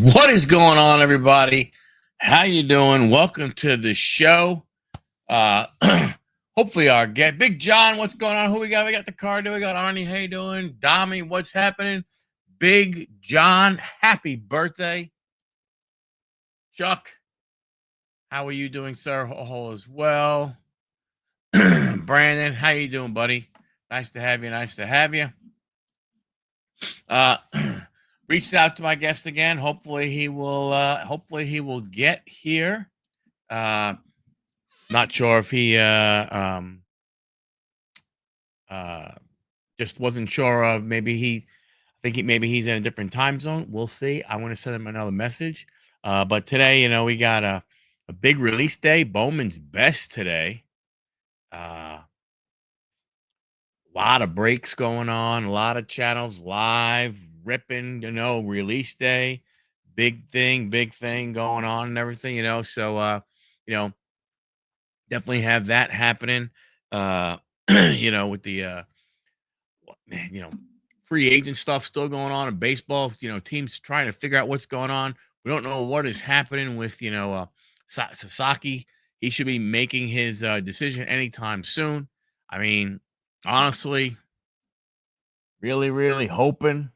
What is going on, everybody? How you doing? Welcome to the show. Uh Hopefully our get Big John, what's going on? Who we got? We got the card. We got Arnie. How you doing? Dami, what's happening? Big John, happy birthday. Chuck, how are you doing, sir? All as well. Brandon, how you doing, buddy? Nice to have you. Nice to have you. Reached out to my guest again. Hopefully he will get here. Not sure if he just wasn't sure of maybe maybe he's in a different time zone. We'll see. I want to send him another message. But today, we got a big release day. Bowman's Best today. A lot of breaks going on, a lot of channels live, ripping, release day, big thing going on and everything, So definitely have that happening. With the free agent stuff still going on in baseball, teams trying to figure out what's going on. We don't know what is happening with, Sasaki. He should be making his decision anytime soon. I mean, honestly, really, really hoping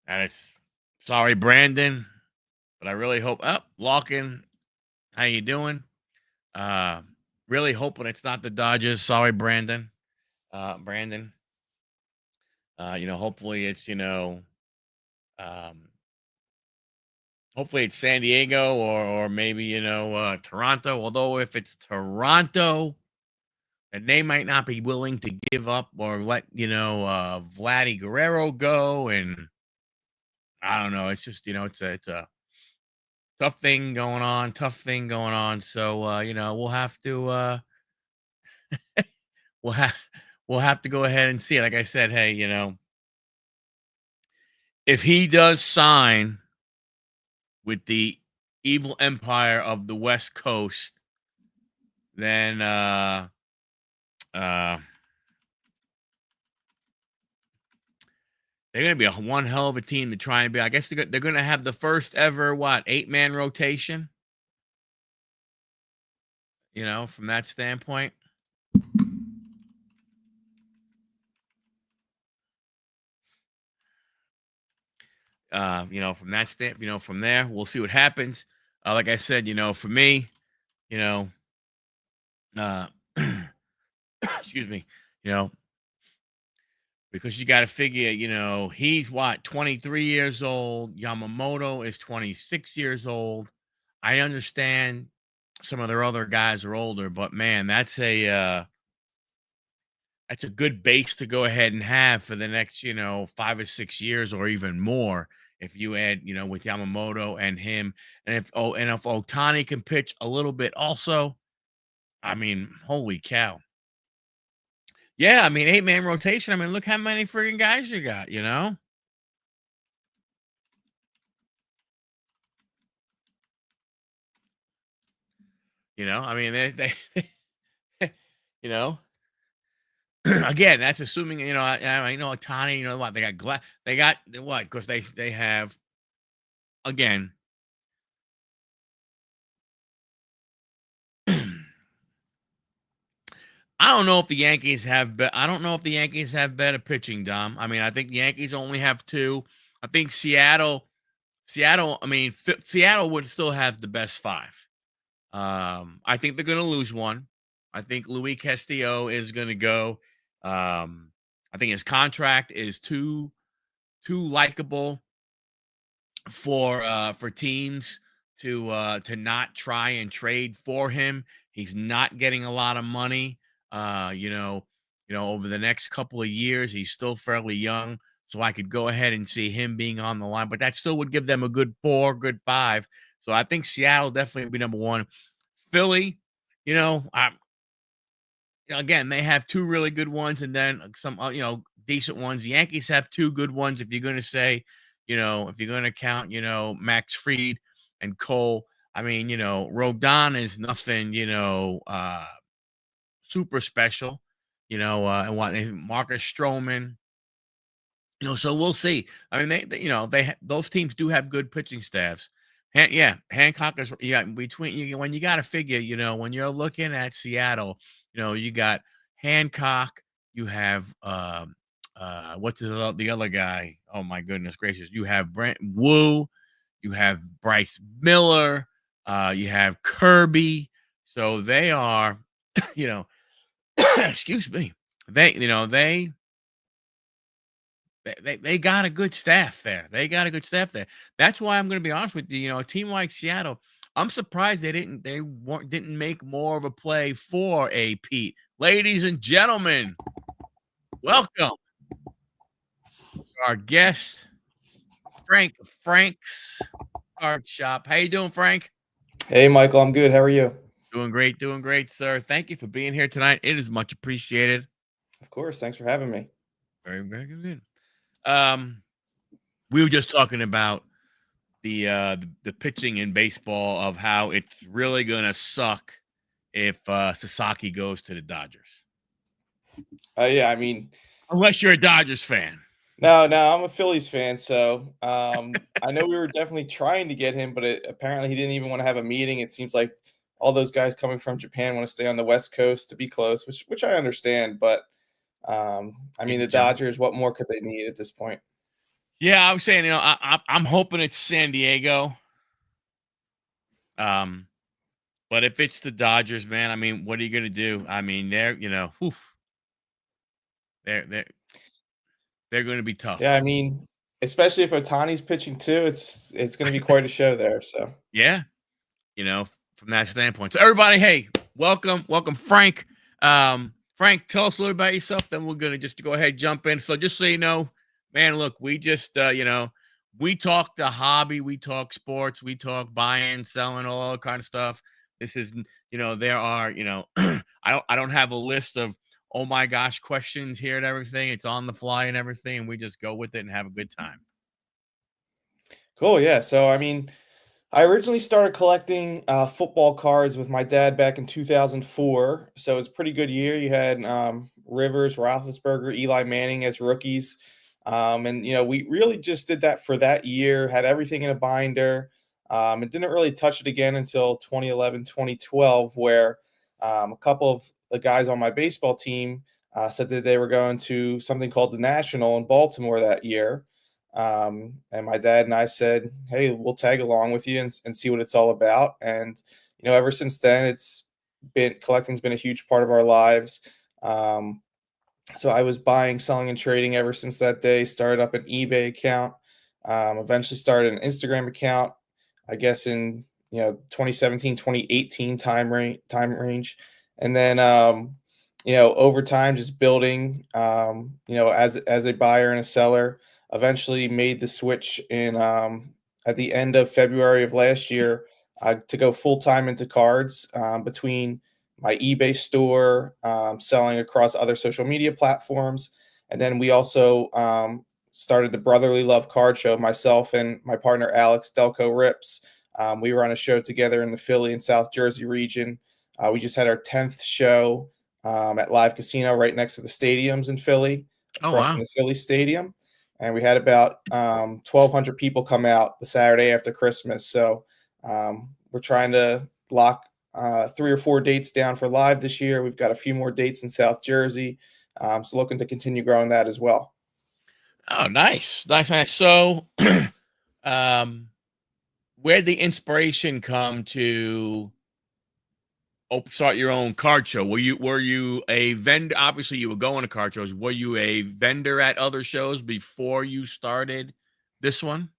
that it's sorry, Brandon, but I really hope Lockin, how you doing? Really hoping it's not the Dodgers. Sorry, Brandon. Brandon. Hopefully it's, hopefully it's San Diego or maybe, Toronto. Although if it's Toronto, and they might not be willing to give up or let, Vladdy Guerrero go. And I don't know. It's just, it's a tough thing going on. So, we'll have to, we'll have, we'll have to go ahead and see. Like I said, hey, if he does sign with the evil empire of the West Coast, then they're going to be one hell of a team to try and be. I guess they're going to have the first ever 8-man rotation. From that standpoint. From that standpoint, from there, we'll see what happens. Like I said, for me, excuse me, because you got to figure, he's 23 years old. Yamamoto is 26 years old. I understand some of their other guys are older, but man, that's a good base to go ahead and have for the next, 5 or 6 years or even more. If you add, with Yamamoto and him, and if Ohtani can pitch a little bit also, I mean, holy cow. Yeah, I mean, 8-man rotation. I mean, look how many friggin' guys you got, I mean, they again, that's assuming, I know Ohtani, what, they got what? Because they have, again, I don't know if the Yankees have better pitching, Dom. I mean, I think the Yankees only have 2. I think Seattle, I mean, Seattle would still have the best 5. I think they're going to lose one. I think Luis Castillo is going to go. I think his contract is too likable for teams to not try and trade for him. He's not getting a lot of money. Over the next couple of years, he's still fairly young, so I could go ahead and see him being on the line, but that still would give them a good 4, good 5. So I think Seattle definitely would be number 1. Philly, again, they have 2 really good ones and then some, decent ones. The Yankees have 2 good ones. If you're going to say, if you're going to count, Max Fried and Cole, I mean, Rodon is nothing, super special, and Marcus Stroman, So we'll see. I mean, those teams do have good pitching staffs. Hancock is between you when you got to figure. When you're looking at Seattle, you got Hancock. You have what's the other guy? Oh my goodness gracious! You have Brent Wu. You have Bryce Miller. You have Kirby. So they are, you know, excuse me. They got a good staff there. They got a good staff there. That's why I'm going to be honest with you. A team like Seattle, I'm surprised didn't make more of a play for a Pete. Ladies and gentlemen, welcome our guest, Frank's Card Shop. How you doing, Frank? Hey, Michael, I'm good. How are you? Doing great, sir. Thank you for being here tonight. It is much appreciated. Of course. Thanks for having me. Very, very good. We were just talking about the pitching in baseball of how it's really gonna suck if Sasaki goes to the Dodgers. Yeah, I mean, Unless you're a Dodgers fan. no, I'm a Phillies fan, so I know we were definitely trying to get him, but apparently he didn't even want to have a meeting. It seems like all those guys coming from Japan want to stay on the West Coast to be close, which I understand. But I mean, the Dodgers, what more could they need at this point? Yeah, I was saying, I'm hoping it's San Diego. But if it's the Dodgers, man, I mean, what are you gonna do? I mean, they're they're going to be Yeah, tough. I mean, especially if Otani's pitching too, it's going to be quite a show there. So Yeah, from that standpoint. So everybody, hey, welcome, Frank. Frank, tell us a little about yourself. Then we're gonna just go ahead and jump in. So just so you know, man, look, we just we talk the hobby, we talk sports, we talk buying, selling, all that kind of stuff. This is there are I don't have a list of oh my gosh questions here and everything. It's on the fly and everything, and we just go with it and have a good time. cool. Yeah. So I mean, I originally started collecting football cards with my dad back in 2004. So it was a pretty good year. You had Rivers, Roethlisberger, Eli Manning as rookies. And, we really just did that for that year, had everything in a binder. And didn't really touch it again until 2011, 2012, where a couple of the guys on my baseball team said that they were going to something called the National in Baltimore that year. And my dad and I said, "Hey, we'll tag along with you and see what it's all about." And ever since then, collecting's been a huge part of our lives. So I was buying, selling, and trading ever since that day. Started up an eBay account. Eventually started an Instagram account. I guess in 2017, 2018 time range, and then over time just building. As a buyer and a seller. Eventually made the switch in at the end of February of last year to go full time into cards between my eBay store, selling across other social media platforms. And then we also started the Brotherly Love Card Show, myself and my partner, Alex Delco Rips. We were on a show together in the Philly and South Jersey region. We just had our 10th show at Live Casino right next to the stadiums in Philly, Oh across from wow. the Philly Stadium. And we had about 1,200 people come out the Saturday after Christmas. So we're trying to lock 3 or 4 dates down for live this year. We've got a few more dates in South Jersey. So looking to continue growing that as well. Oh, nice. So, where'd the inspiration come to start your own card show? Were you a vendor? Obviously, you were going to card shows. Were you a vendor at other shows before you started this one?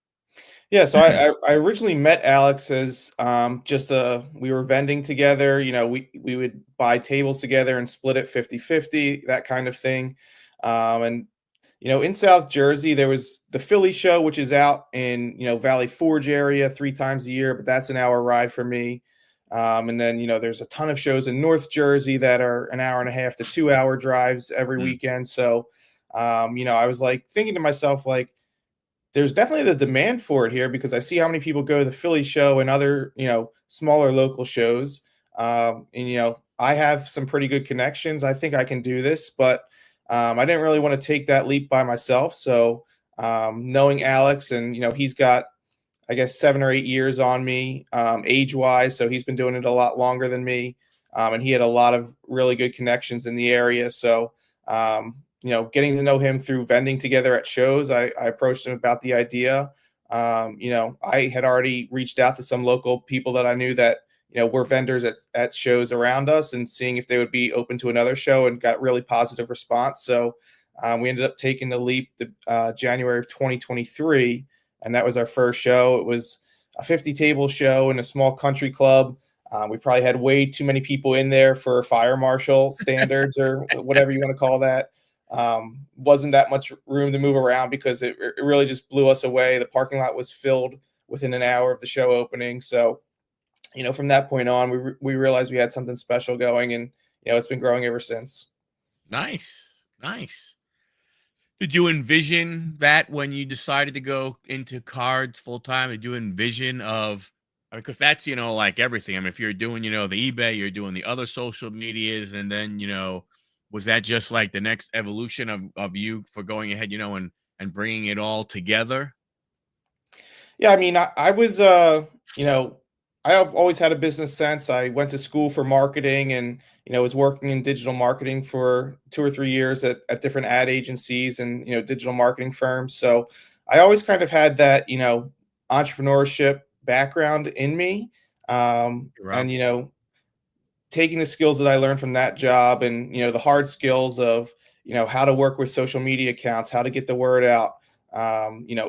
Yeah, so I originally met Alex as we were vending together. We would buy tables together and split it 50-50, that kind of thing. And in South Jersey, there was the Philly show, which is out in Valley Forge area 3 times a year, but that's an hour ride for me. And then there's a ton of shows in North Jersey that are an hour and a half to 2 hour drives every Mm. weekend. So I was like thinking to myself, like, there's definitely the demand for it here because I see how many people go to the Philly show and other, smaller local shows. And I have some pretty good connections. I think I can do this, but I didn't really want to take that leap by myself. So knowing Alex, and he's got, I guess, 7 or 8 years on me, age wise. So he's been doing it a lot longer than me. And he had a lot of really good connections in the area. So, getting to know him through vending together at shows, I approached him about the idea. I had already reached out to some local people that I knew that, were vendors at shows around us, and seeing if they would be open to another show, and got really positive response. So we ended up taking the leap January of 2023, and that was our first show. It was a 50 table show in a small country club. We probably had way too many people in there for fire marshal standards or whatever you want to call that. Wasn't that much room to move around because it really just blew us away. The parking lot was filled within an hour of the show opening. So, from that point on, we realized we had something special going, and, it's been growing ever since. Nice. Did you envision that when you decided to go into cards full time? Did you envision because that's, like everything. I mean, if you're doing, the eBay, you're doing the other social medias, and then, was that just like the next evolution of you for going ahead, and bringing it all together? Yeah, I mean, I was, I have always had a business sense. I went to school for marketing, and, was working in digital marketing for 2 or 3 years at different ad agencies and, digital marketing firms. So I always kind of had that, entrepreneurship background in me. Rob? And, taking the skills that I learned from that job, and, the hard skills of, how to work with social media accounts, how to get the word out,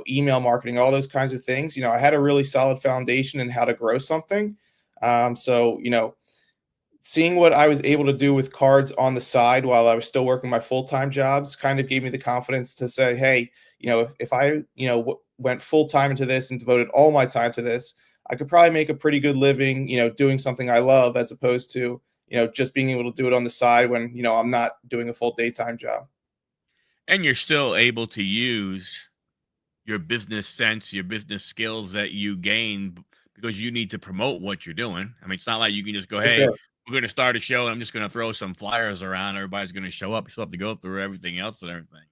email marketing, all those kinds of things. I had a really solid foundation in how to grow something. So, seeing what I was able to do with cards on the side while I was still working my full-time jobs kind of gave me the confidence to say, hey, if I, went full-time into this and devoted all my time to this, I could probably make a pretty good living, doing something I love, as opposed to, just being able to do it on the side when, I'm not doing a full daytime job. And you're still able to use your business sense, your business skills that you gain because you need to promote what you're doing. I mean, it's not like you can just go, For hey, sure. we're going to start a show and I'm just going to throw some flyers around. Everybody's going to show up. You still have to go through everything else and everything.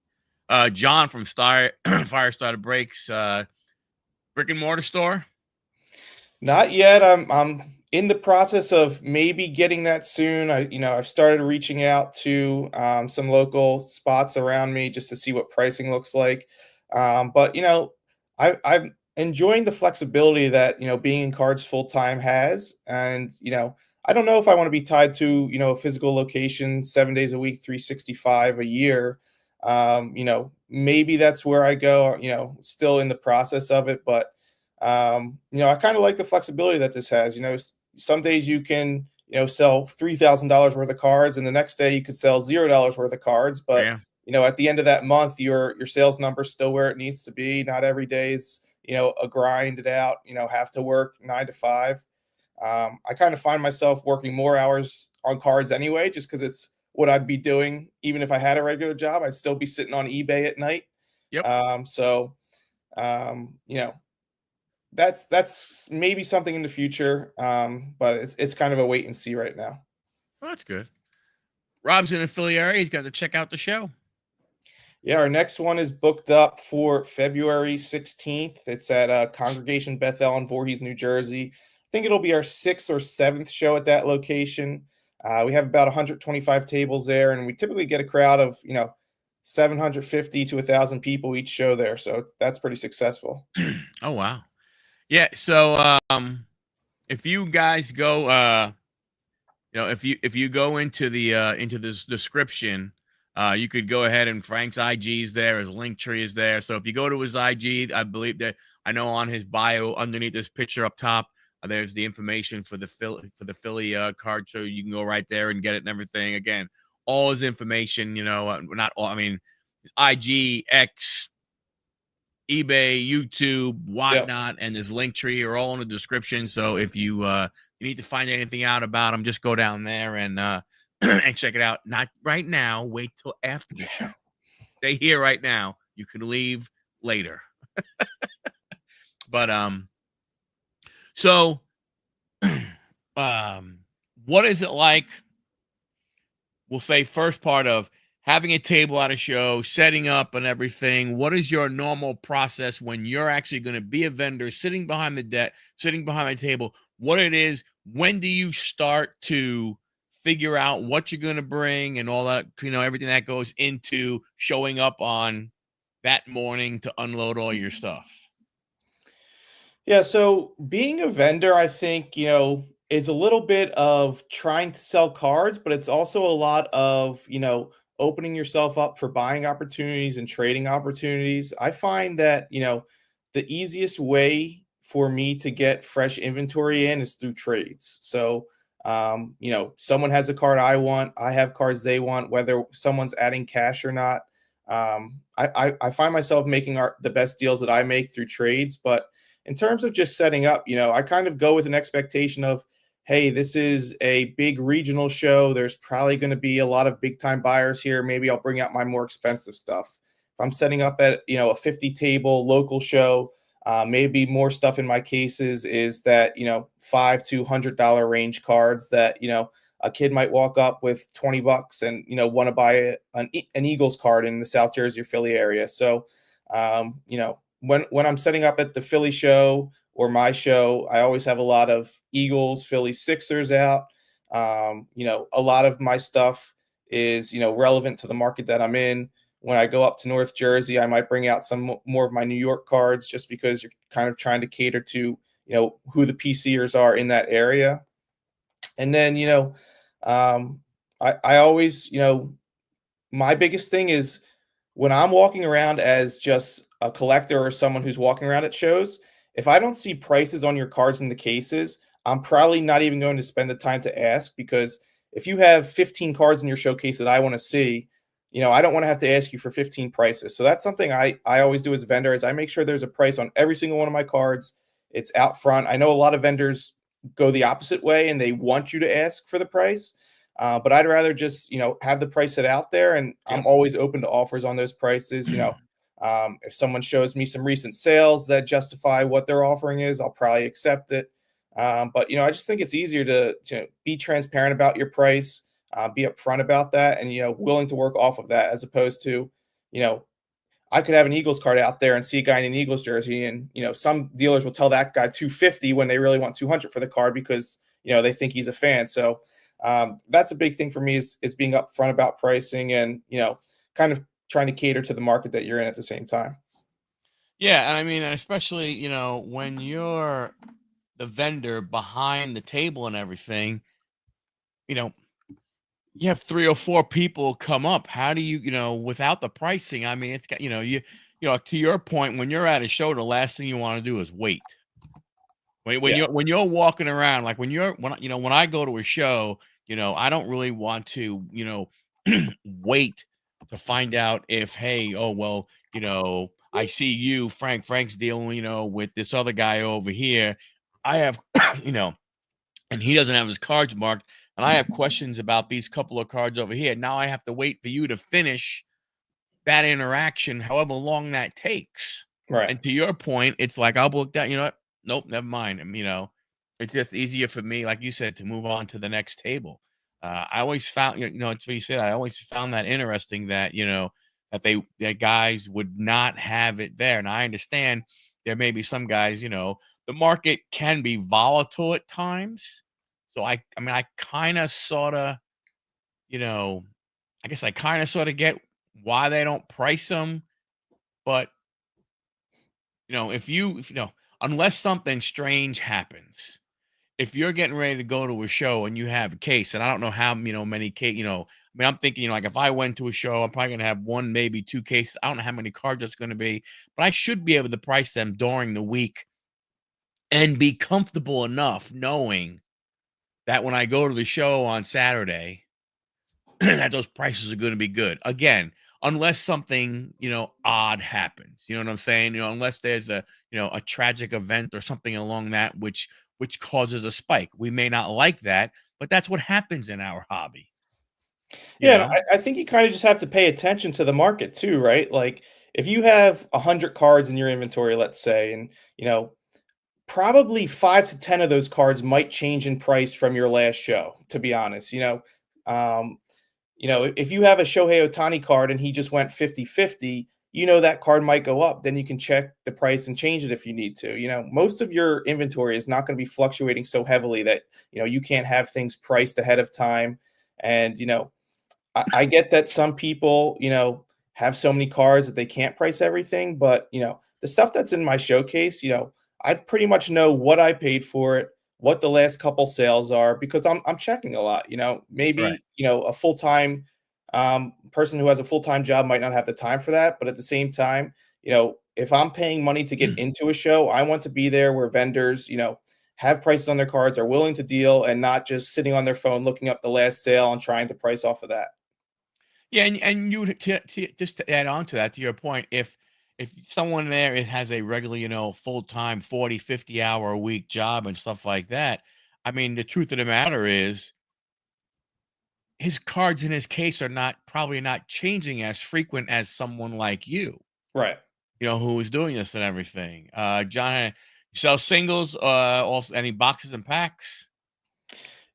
John from Fire Starter Breaks, brick and mortar store. Not yet. I'm in the process of maybe getting that soon. I've started reaching out to some local spots around me just to see what pricing looks like. But I'm enjoying the flexibility that being in cards full time has, and I don't know if I want to be tied to a physical location 7 days a week, 365 a year. Maybe that's where I go. Still in the process of it, but I kind of like the flexibility that this has. Some days you can, sell $3,000 worth of cards, and the next day you could sell $0 worth of cards. But Yeah. at the end of that month, your sales number's still where it needs to be. Not every day's a grind it out. Have to work 9 to 5. I kind of find myself working more hours on cards anyway, just because it's what I'd be doing. Even if I had a regular job, I'd still be sitting on eBay at night. Yep. So that's maybe something in the future, but it's kind of a wait and see right now. Well, that's good. Rob's in the Philly area. He's got to check out the show. Yeah, our next one is booked up for February 16th. It's at Congregation Bethel in Voorhees, New Jersey. I think it'll be our 6th or 7th show at that location. We have about 125 tables there, and we typically get a crowd of 750 to 1,000 people each show there. So that's pretty successful. Oh, wow. Yeah. So, if you guys go, if you go into this description, you could go ahead, and Frank's IG is there, his link tree is there. So if you go to his IG, I believe that I know on his bio underneath this picture up top, there's the information for the Philly card show. You can go right there and get it and everything. Again, all his information, not all. I mean, his IG, X, eBay, YouTube, Yep. whatnot, and his link tree are all in the description. So if you need to find anything out about him, just go down there and and check it out. Not right now. Wait till after the show. Stay here right now. You can leave later. But so what is it like? We'll say first part of having a table at a show, setting up and everything, what is your normal process when you're actually going to be a vendor sitting behind the desk, sitting behind the table? What it is, when do you start to figure out what you're going to bring and all that, everything that goes into showing up on that morning to unload all your stuff? Yeah, so being a vendor, I think, is a little bit of trying to sell cards, but it's also a lot of, opening yourself up for buying opportunities and trading opportunities. I find that, the easiest way for me to get fresh inventory in is through trades. So, someone has a card I want, I have cards they want, whether someone's adding cash or not. I find myself making the best deals that I make through trades, but in terms of just setting up, I kind of go with an expectation of, hey, this is a big regional show. There's probably going to be a lot of big time buyers here. Maybe I'll bring out my more expensive stuff. If I'm setting up at, a 50 table local show, maybe more stuff in my cases is that, $5 to $100 range cards that, a kid might walk up with $20 and, want to buy an Eagles card in the South Jersey or Philly area. So, when I'm setting up at the Philly show or my show, I always have a lot of Eagles, Philly Sixers out. A lot of my stuff is, relevant to the market that I'm in. When I go up to North Jersey, I might bring out some more of my New York cards just because you're kind of trying to cater to, who the PCers are in that area. And then, I always, my biggest thing is when I'm walking around as just a collector or someone who's walking around at shows, if I don't see prices on your cards in the cases, I'm probably not even going to spend the time to ask, because if you have 15 cards in your showcase that I want to see, I don't want to have to ask you for 15 prices. So that's something I always do as a vendor is I make sure there's a price on every single one of my cards. It's out front. I know a lot of vendors go the opposite way and they want you to ask for the price. But I'd rather just, have the price set out there, and Yep. I'm always open to offers on those prices. If someone shows me some recent sales that justify what their offering is, I'll probably accept it. But, I just think it's easier to be transparent about your price, be upfront about that, and, willing to work off of that, as opposed to, I could have an Eagles card out there and see a guy in an Eagles jersey, and, some dealers will tell that guy 250 when they really want 200 for the card because, they think he's a fan. So, that's a big thing for me is being upfront about pricing and, kind of trying to cater to the market that you're in at the same time. Yeah, and I mean, especially, when you're the vendor behind the table and everything, you know, you have 3 or 4 people come up. How do you, without the pricing, I mean, it's got, to your point, when you're at a show, the last thing you want to do is wait. When Yeah. you're walking around, like when I go to a show, I don't really want to, wait to find out if, hey, oh well, I see you, Frank's dealing, with this other guy over here. I have, you know, and he doesn't have his cards marked, and I have questions about these couple of cards over here. Now I have to wait for you to finish that interaction, however long that takes. Right. And to your point, it's like I'll book that. You know what? Nope, never mind. It's just easier for me, like you said, to move on to the next table. I always found, it's what you said. I always found that interesting that that guys would not have it there. And I understand there may be some guys, the market can be volatile at times. So I mean, I kind of sort of, you know, I guess I kind of sort of get why they don't price them, but unless something strange happens, if you're getting ready to go to a show and you have a case, and I don't know how many case, I mean, I'm thinking, like if I went to a show, I'm probably gonna have one, maybe two cases. I don't know how many cards it's gonna be, but I should be able to price them during the week and be comfortable enough knowing that when I go to the show on Saturday, that those prices are going to be good. Again, unless something, odd happens. You know what I'm saying? Unless there's a tragic event or something along that which causes a spike. We may not like that, but that's what happens in our hobby, you Yeah, and know? I think you kind of just have to pay attention to the market too, right? Like if you have 100 cards in your inventory, let's say, and probably 5 to 10 of those cards might change in price from your last show, to be honest. Um, if you have a Shohei Ohtani card and he just went 50-50, that card might go up. Then you can check the price and change it if you need to. Most of your inventory is not going to be fluctuating so heavily that, you can't have things priced ahead of time. And, I get that some people, have so many cars that they can't price everything, but the stuff that's in my showcase, I pretty much know what I paid for it, what the last couple sales are, because I'm checking a lot. Right. Maybe a full time person who has a full time job might not have the time for that, but at the same time, if I'm paying money to get into a show, I want to be there where vendors, have prices on their cards, are willing to deal, and not just sitting on their phone looking up the last sale and trying to price off of that. Yeah, and you just to add on to that, to your point, if someone there has a regular, full-time 40, 50 hour a week job and stuff like that, I mean, the truth of the matter is his cards in his case are probably not changing as frequent as someone like you, Right. who is doing this and everything. John, you sell singles, also any boxes and packs?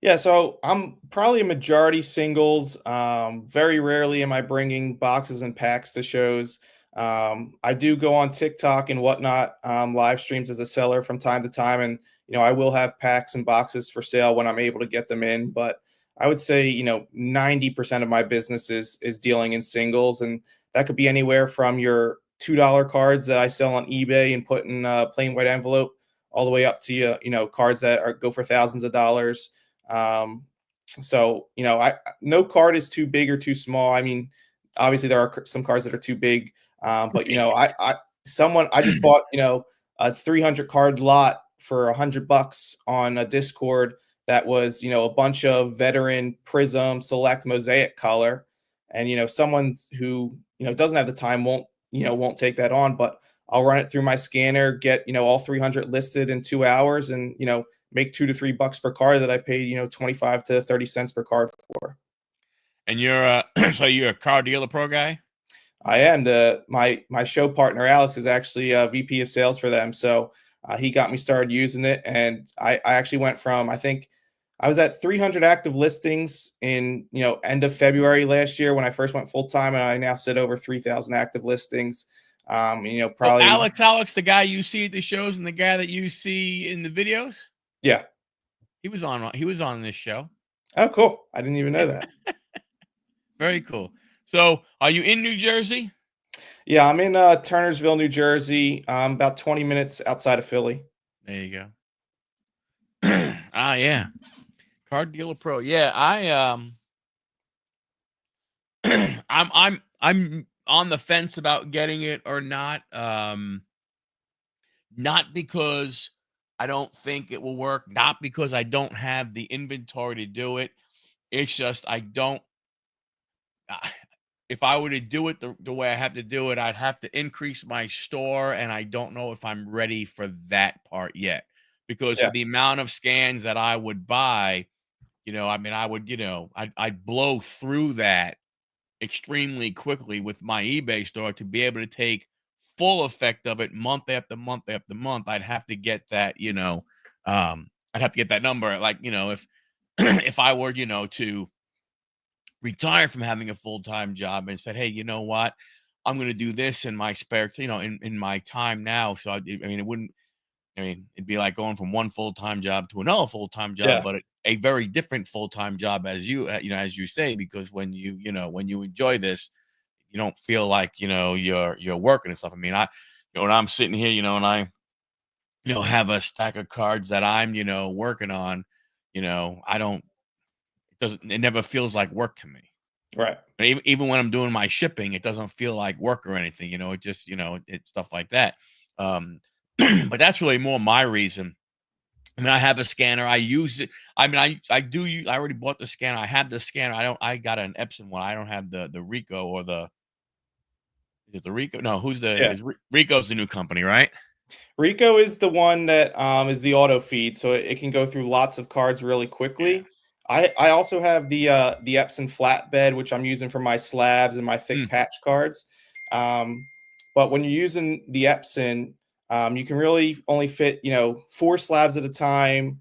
Yeah, so I'm probably a majority singles. Very rarely am I bringing boxes and packs to shows. I do go on TikTok and whatnot, live streams as a seller from time to time, and I will have packs and boxes for sale when I'm able to get them in. But I would say 90% of my business is dealing in singles, and that could be anywhere from your $2 cards that I sell on eBay and put in a plain white envelope, all the way up to cards that go for thousands of dollars. So no card is too big or too small. I mean, obviously there are some cards that are too big, but I just bought a 300 card lot for $100 on a Discord that was a bunch of veteran Prism Select Mosaic color, and someone who doesn't have the time won't take that on, but I'll run it through my scanner, get all 300 listed in 2 hours, and make $2 to $3 per card that I paid 25 to 30 cents per card for. And you're so you're a car dealer pro guy? I am. My show partner Alex is actually a VP of sales for them, so he got me started using it, and I actually went from, I think I was at 300 active listings in end of February last year when I first went full time, and I now sit over 3,000 active listings. Oh, Probably. Alex, the guy you see at the shows and the guy that you see in the videos? Yeah. He was on this show. Oh, cool. I didn't even know that. Very cool. So, are you in New Jersey? Yeah, I'm in Turnersville, New Jersey. About 20 minutes outside of Philly. There you go. Yeah. Car dealer pro. Yeah, I'm on the fence about getting it or not. Not because I don't think it will work, not because I don't have the inventory to do it. It's just I don't if I were to do it the way I have to do it, I'd have to increase my store, and I don't know if I'm ready for that part yet. Because for Yeah. the amount of scans that I would buy, I mean, I'd blow through that extremely quickly with my eBay store to be able to take full effect of it month after month after month. I'd have to get that, I'd have to get that number. Like, if if I were, to retire from having a full-time job and said, hey, you know what? I'm going to do this in my spare, in my time now. So it'd be like going from one full-time job to another full-time job, Yeah. but a very different full-time job, as as you say, because when you enjoy this, you don't feel like, you're working and stuff. I mean, when I'm sitting here, and I, have a stack of cards that I'm, working on, I don't, it never feels like work to me. Right. Even when I'm doing my shipping, it doesn't feel like work or anything, it just, it's stuff like that. But that's really more my reason. I mean, I have a scanner. I use it. I mean, I already bought the scanner. I have the scanner. I got an Epson one. I don't have the Rico or is it the Rico? No, Yeah. Rico's the new company, right? Rico is the one that is the auto feed, so it can go through lots of cards really Yeah. quickly. I also have the Epson flatbed, which I'm using for my slabs and my thick Mm. patch cards. But when you're using the Epson, you can really only fit 4 slabs at a time,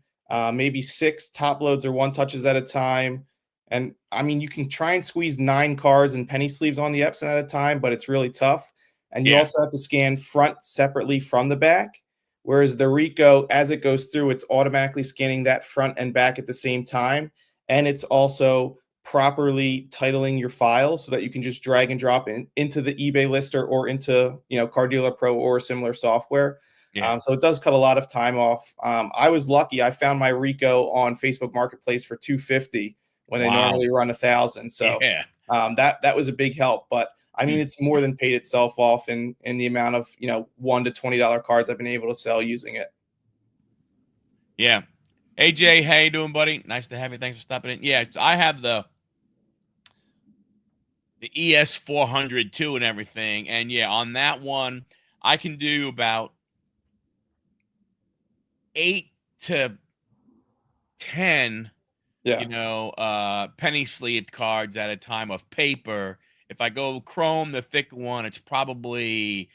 maybe 6 top loads or one touches at a time. And I mean, you can try and squeeze 9 cards and penny sleeves on the Epson at a time, but it's really tough. And you Yeah. also have to scan front separately from the back. Whereas the Rico, as it goes through, it's automatically scanning that front and back at the same time. And it's also properly titling your file so that you can just drag and drop into the eBay lister or into, Car Dealer Pro or similar software. Yeah. So it does cut a lot of time off. I was lucky. I found my Rico on Facebook Marketplace for $250 when they Wow. normally run $1,000. So Yeah. that was a big help. But I mean, it's more than paid itself off in the amount of $1 to $20 cards I've been able to sell using it. Yeah. AJ, how you doing, buddy? Nice to have you. Thanks for stopping in. Yeah, I have the ES 400 too and everything, and yeah, on that one, I can do about 8 to 10, Yeah. penny sleeved cards at a time of paper. If I go chrome, the thick one, it's probably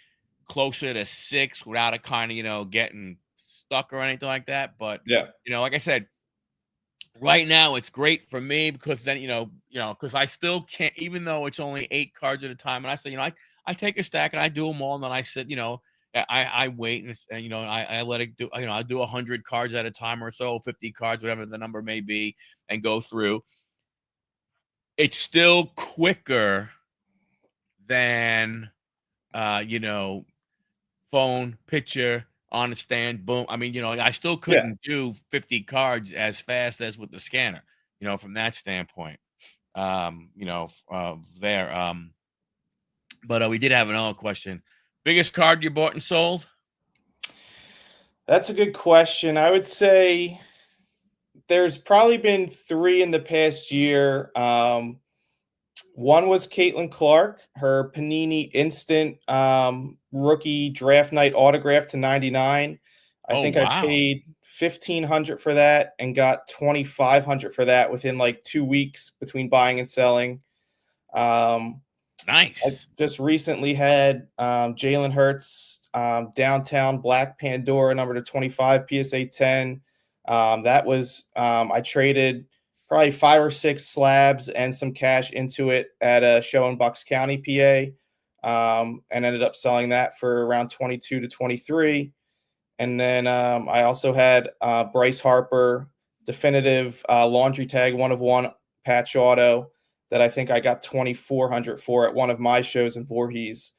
closer to 6 without it kind of, getting stuck or anything like that. But, Yeah. like I said, right now it's great for me because then, because I still can't, even though it's only 8 cards at a time. And I say, I take a stack and I do them all. And then I said, I wait and I let it do, I do 100 cards at a time or so, 50 cards, whatever the number may be, and go through. It's still quicker than, phone, picture, on a stand, boom. I mean, I still Yeah. couldn't do 50 cards as fast as with the scanner, from that standpoint. There. But we did have another question. Biggest card you bought and sold? That's a good question. I would say there's probably been 3 in the past year. One was Caitlin Clark, her Panini Instant rookie draft night autograph to 99. I Oh, think I wow. paid $1,500 for that and got $2,500 for that within like 2 weeks between buying and selling. Um, I Nice. just recently had Jalen Hurts downtown Black Pandora number to 25 PSA 10. That was I traded probably 5 or 6 slabs and some cash into it at a show in Bucks County, PA, and ended up selling that for around 22 to 23. And then I also had Bryce Harper definitive laundry tag 1/1 patch auto that I think I got $2,400 for at one of my shows in Voorhees.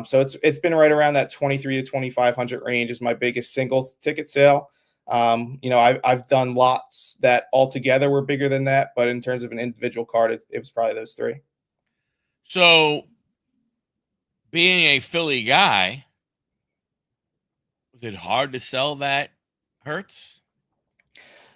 So it's been right around that 23 to 2,500 range is my biggest single ticket sale. I've done lots that altogether were bigger than that, but in terms of an individual card, it was probably those 3. So, being a Philly guy, was it hard to sell that Hertz?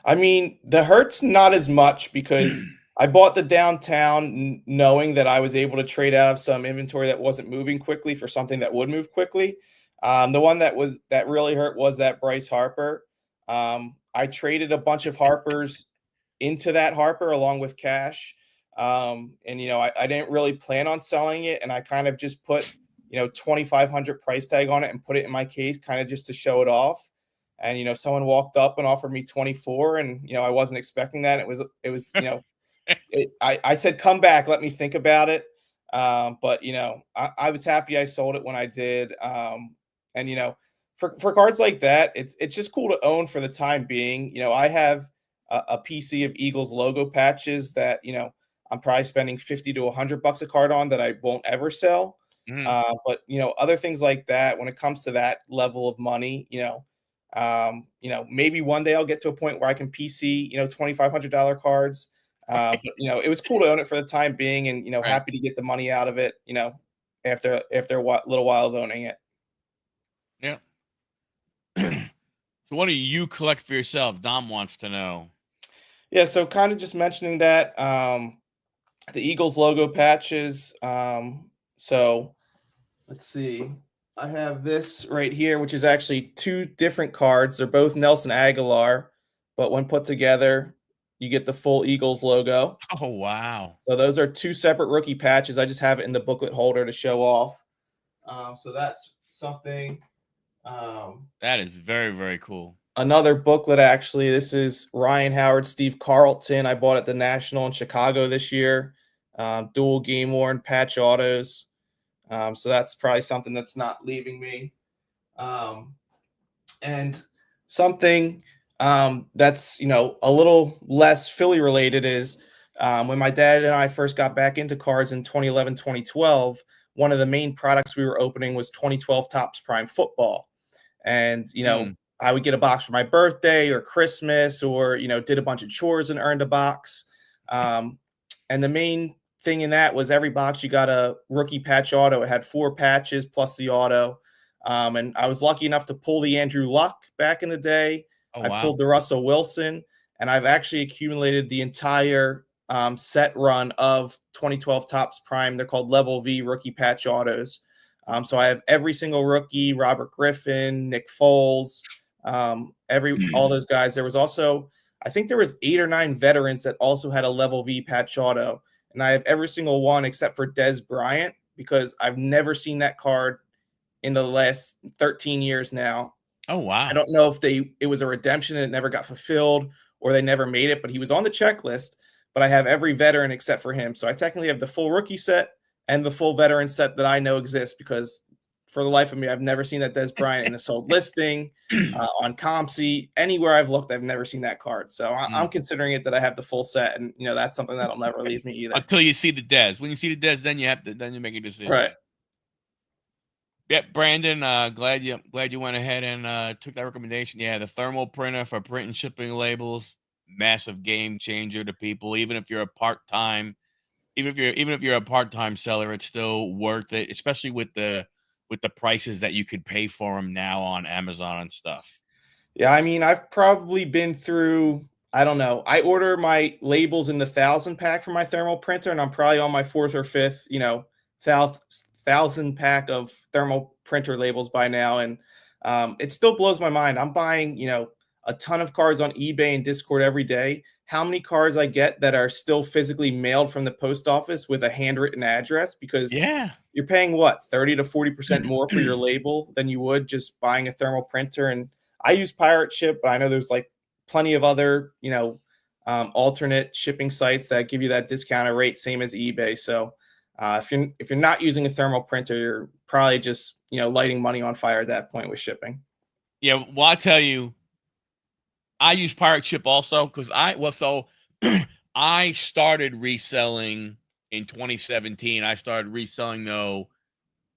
I mean, the Hertz not as much because I bought the downtown knowing that I was able to trade out of some inventory that wasn't moving quickly for something that would move quickly. The one that really hurt was that Bryce Harper. I traded a bunch of Harpers into that Harper along with cash. And I didn't really plan on selling it, and I kind of just put 2,500 price tag on it and put it in my case, kind of just to show it off. And someone walked up and offered me 24, and I wasn't expecting that. I said, come back, let me think about it. But I was happy I sold it when I did. And for cards like that, it's just cool to own for the time being. I have a PC of Eagles logo patches that I'm probably spending 50 to $100 a card on that I won't ever sell. Mhm. But other things like that, when it comes to that level of money, maybe one day I'll get to a point where I can PC, $2,500 cards. But it was cool to own it for the time being, and Right. happy to get the money out of it. After a little while of owning it. Yeah. So, what do you collect for yourself? Dom wants to know. Yeah, so kind of just mentioning that the Eagles logo patches. So let's see. I have this right here, which is actually 2 different cards. They're both Nelson Aguilar, but when put together, you get the full Eagles logo. Oh, wow. So those are 2 separate rookie patches. I just have it in the booklet holder to show off. So that's something. That is very, very cool. another booklet, actually. This is Ryan Howard, Steve Carlton. I bought at the National in Chicago this year. Dual game worn patch autos. So that's probably something that's not leaving me. And something that's a little less Philly related is when my dad and I first got back into cards in 2011, 2012, one of the main products we were opening was 2012 Topps Prime Football. And I would get a box for my birthday or Christmas, or did a bunch of chores and earned a box. And the main thing in that was every box you got a rookie patch auto. It had 4 patches plus the auto. And I was lucky enough to pull the Andrew Luck back in the day. Oh, I wow. pulled the Russell Wilson, and I've actually accumulated the entire set run of 2012 Topps Prime. They're called Level V rookie patch autos. So I have every single rookie: Robert Griffin, Nick Foles, all those guys. There was also, I think there was 8 or 9 veterans that also had a Level V patch auto, and I have every single one except for Des Bryant, because I've never seen that card in the last 13 years now. Oh, wow. I don't know if it was a redemption and it never got fulfilled, or they never made it, but he was on the checklist. But I have every veteran except for him. So I technically have the full rookie set and the full veteran set that I know exists, because for the life of me, I've never seen that Des Bryant in a sold listing, on ComC. Anywhere I've looked, I've never seen that card. So I'm considering it that I have the full set, and that's something that'll never leave me either. Until you see the Des. When you see the Des, then you make a decision. Right. Yep, Brandon, glad you went ahead and took that recommendation. Yeah, the thermal printer for print and shipping labels, massive game changer to people. Even if you're a part-time seller, it's still worth it, especially with the prices that you could pay for them now on Amazon and stuff. Yeah, I mean, I've probably been through, I don't know. I order my labels in the 1,000 pack for my thermal printer, and I'm probably on my 4th or 5th, 1,000 pack of thermal printer labels by now. And it still blows my mind. I'm buying, a ton of cards on eBay and Discord every day. How many cards I get that are still physically mailed from the post office with a handwritten address, because you're paying what, 30 to 40% more for your label than you would just buying a thermal printer. And I use Pirate Ship, but I know there's like plenty of other, alternate shipping sites that give you that discounted rate, same as eBay. So if you're not using a thermal printer, you're probably just lighting money on fire at that point with shipping. Yeah, well, I'll tell you, I use Pirate Ship also because I started reselling in 2017. I started reselling though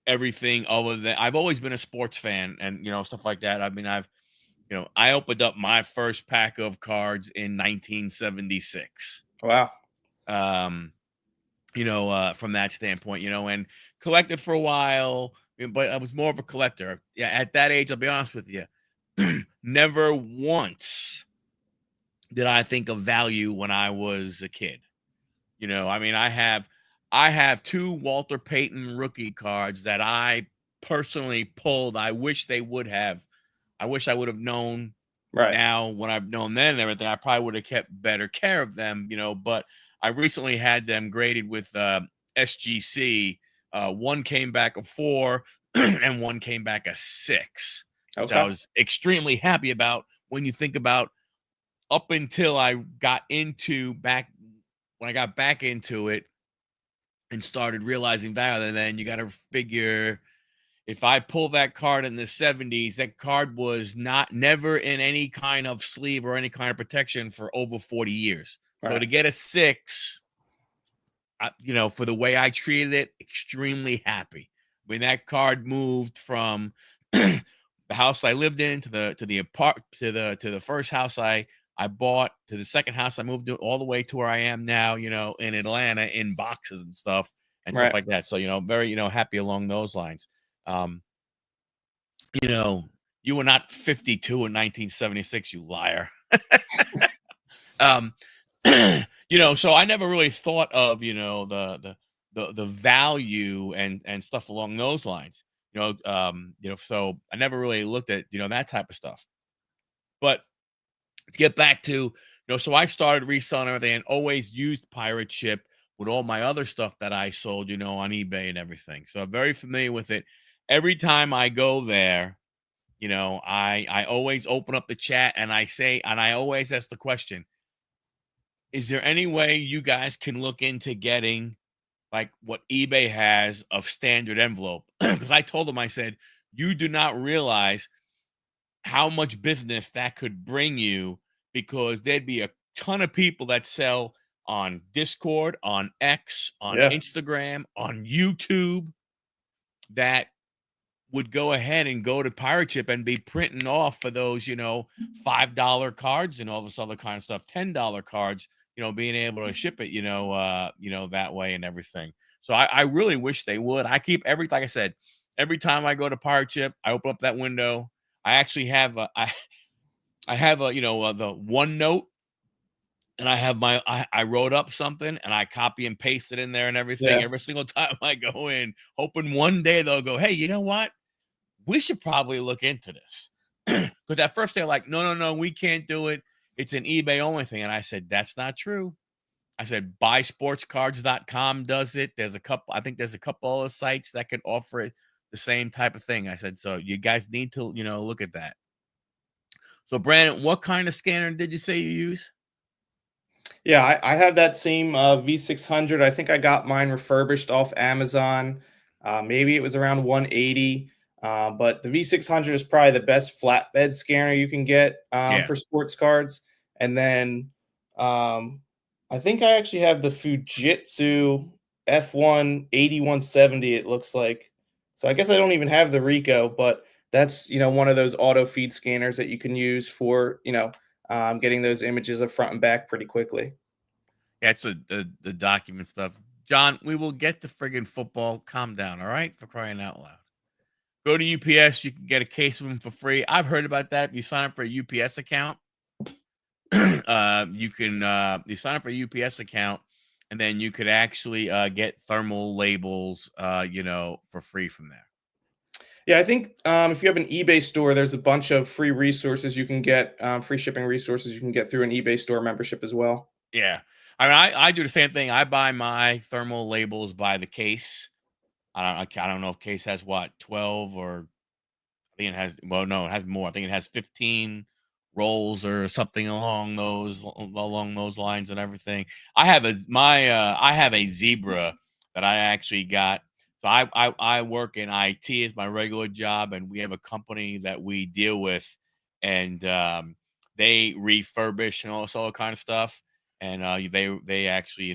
everything other than, I've always been a sports fan and stuff like that. I mean, I opened up my first pack of cards in 1976. Wow. From that standpoint, and collected for a while, but I was more of a collector. Yeah, at that age, I'll be honest with you, never once did I think of value when I was a kid. I mean, I have 2 Walter Payton rookie cards that I personally pulled. I wish I would have known. Right. Now, when I've known then and everything, I probably would have kept better care of them, but I recently had them graded with SGC. One came back a 4 and one came back a 6, which I was extremely happy about. When you think about up until I got when I got back into it and started realizing value, and then you got to figure, if I pull that card in the 70s, that card was never in any kind of sleeve or any kind of protection for over 40 years. Right. So to get a 6, for the way I treated it, extremely happy. When that card moved from the house I lived in to the first house I bought, to the second house I moved to, all the way to where I am now, in Atlanta, in boxes and stuff stuff like that. So, very, happy along those lines. You were not 52 in 1976, you liar. So I never really thought of, the value and stuff along those lines. So I never really looked at, that type of stuff. But to get back to, so I started reselling everything and always used Pirate Ship with all my other stuff that I sold, on eBay and everything. So I'm very familiar with it. Every time I go there, I always open up the chat and I always ask the question, is there any way you guys can look into getting like what eBay has of standard envelope? Because I told them, I said, you do not realize how much business that could bring you, because there'd be a ton of people that sell on Discord, on X, on Yeah. Instagram, on YouTube, that would go ahead and go to Pirate Ship and be printing off for those, $5 cards and all this other kind of stuff, $10 cards, being able to ship it, that way and everything. So I really wish they would. I keep like I said, every time I go to Pirate Ship, I open up that window. I actually have I have the OneNote, and I have I wrote up something and I copy and paste it in there and everything Yeah. every single time I go in, hoping one day they'll go, hey, you know what? We should probably look into this. Because at first they're like, no, no, no, we can't do it. It's an eBay only thing. And I said, that's not true. I said, buysportscards.com does it. I think there's a couple of sites that could offer it the same type of thing. I said, so you guys need to, look at that. So Brandon, what kind of scanner did you say you use? Yeah, I have that same V600. I think I got mine refurbished off Amazon. Maybe it was around 180. But the V600 is probably the best flatbed scanner you can get Yeah. for sports cards. And then um, I think I actually have the Fujitsu F1 8170. It looks like. So I guess I don't even have the Ricoh, but that's one of those auto feed scanners that you can use for getting those images of front and back pretty quickly. Yeah, it's the document stuff. John, we will get the friggin' football. Calm down, all right? For crying out loud. Go to UPS. You can get a case of them for free. I've heard about that. If you sign up for a UPS account, you sign up for a UPS account, and then you could actually get thermal labels, for free from there. Yeah, I think if you have an eBay store, there's a bunch of free resources you can get, free shipping resources you can get through an eBay store membership as well. Yeah. I mean, I do the same thing. I buy my thermal labels by the case. I don't know if case has what, 12 or I think it has, well, no, it has more. I think it has 15 rolls or something along those lines and everything. I have a zebra that I actually got. So I work in IT as my regular job, and we have a company that we deal with, and they refurbish and all this other kind of stuff. And they actually,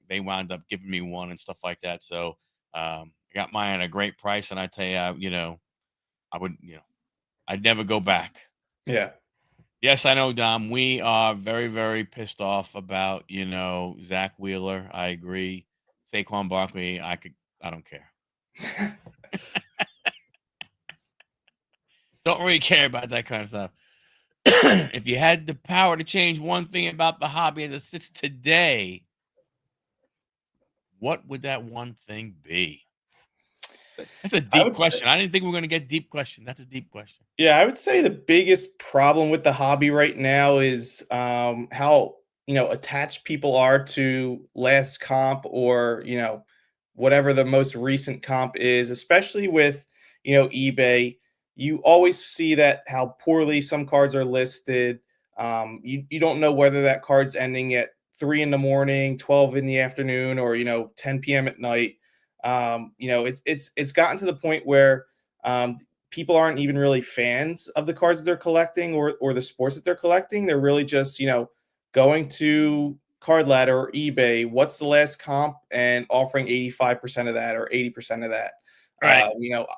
they wound up giving me one and stuff like that. So I got mine at a great price, and I tell you, I would, I'd never go back. Yeah. Yes, I know, Dom. We are very, very pissed off about, Zach Wheeler. I agree. Saquon Barkley, I don't care. Don't really care about that kind of stuff. If you had the power to change one thing about the hobby as it sits today, what would that one thing be? That's a I deep would say, question. I didn't think we were going to get deep question. That's a deep question. yeah, I would say the biggest problem with the hobby right now is how attached people are to last comp or whatever the most recent comp is, especially with eBay. You always see that how poorly some cards are listed. You don't know whether that card's ending at 3 in the morning, 12 in the afternoon, or 10 p.m. at night. It's gotten to the point where people aren't even really fans of the cards that they're collecting or the sports that they're collecting. They're really just, going to Card Ladder or eBay, what's the last comp, and offering 85% of that or 80% of that. Right.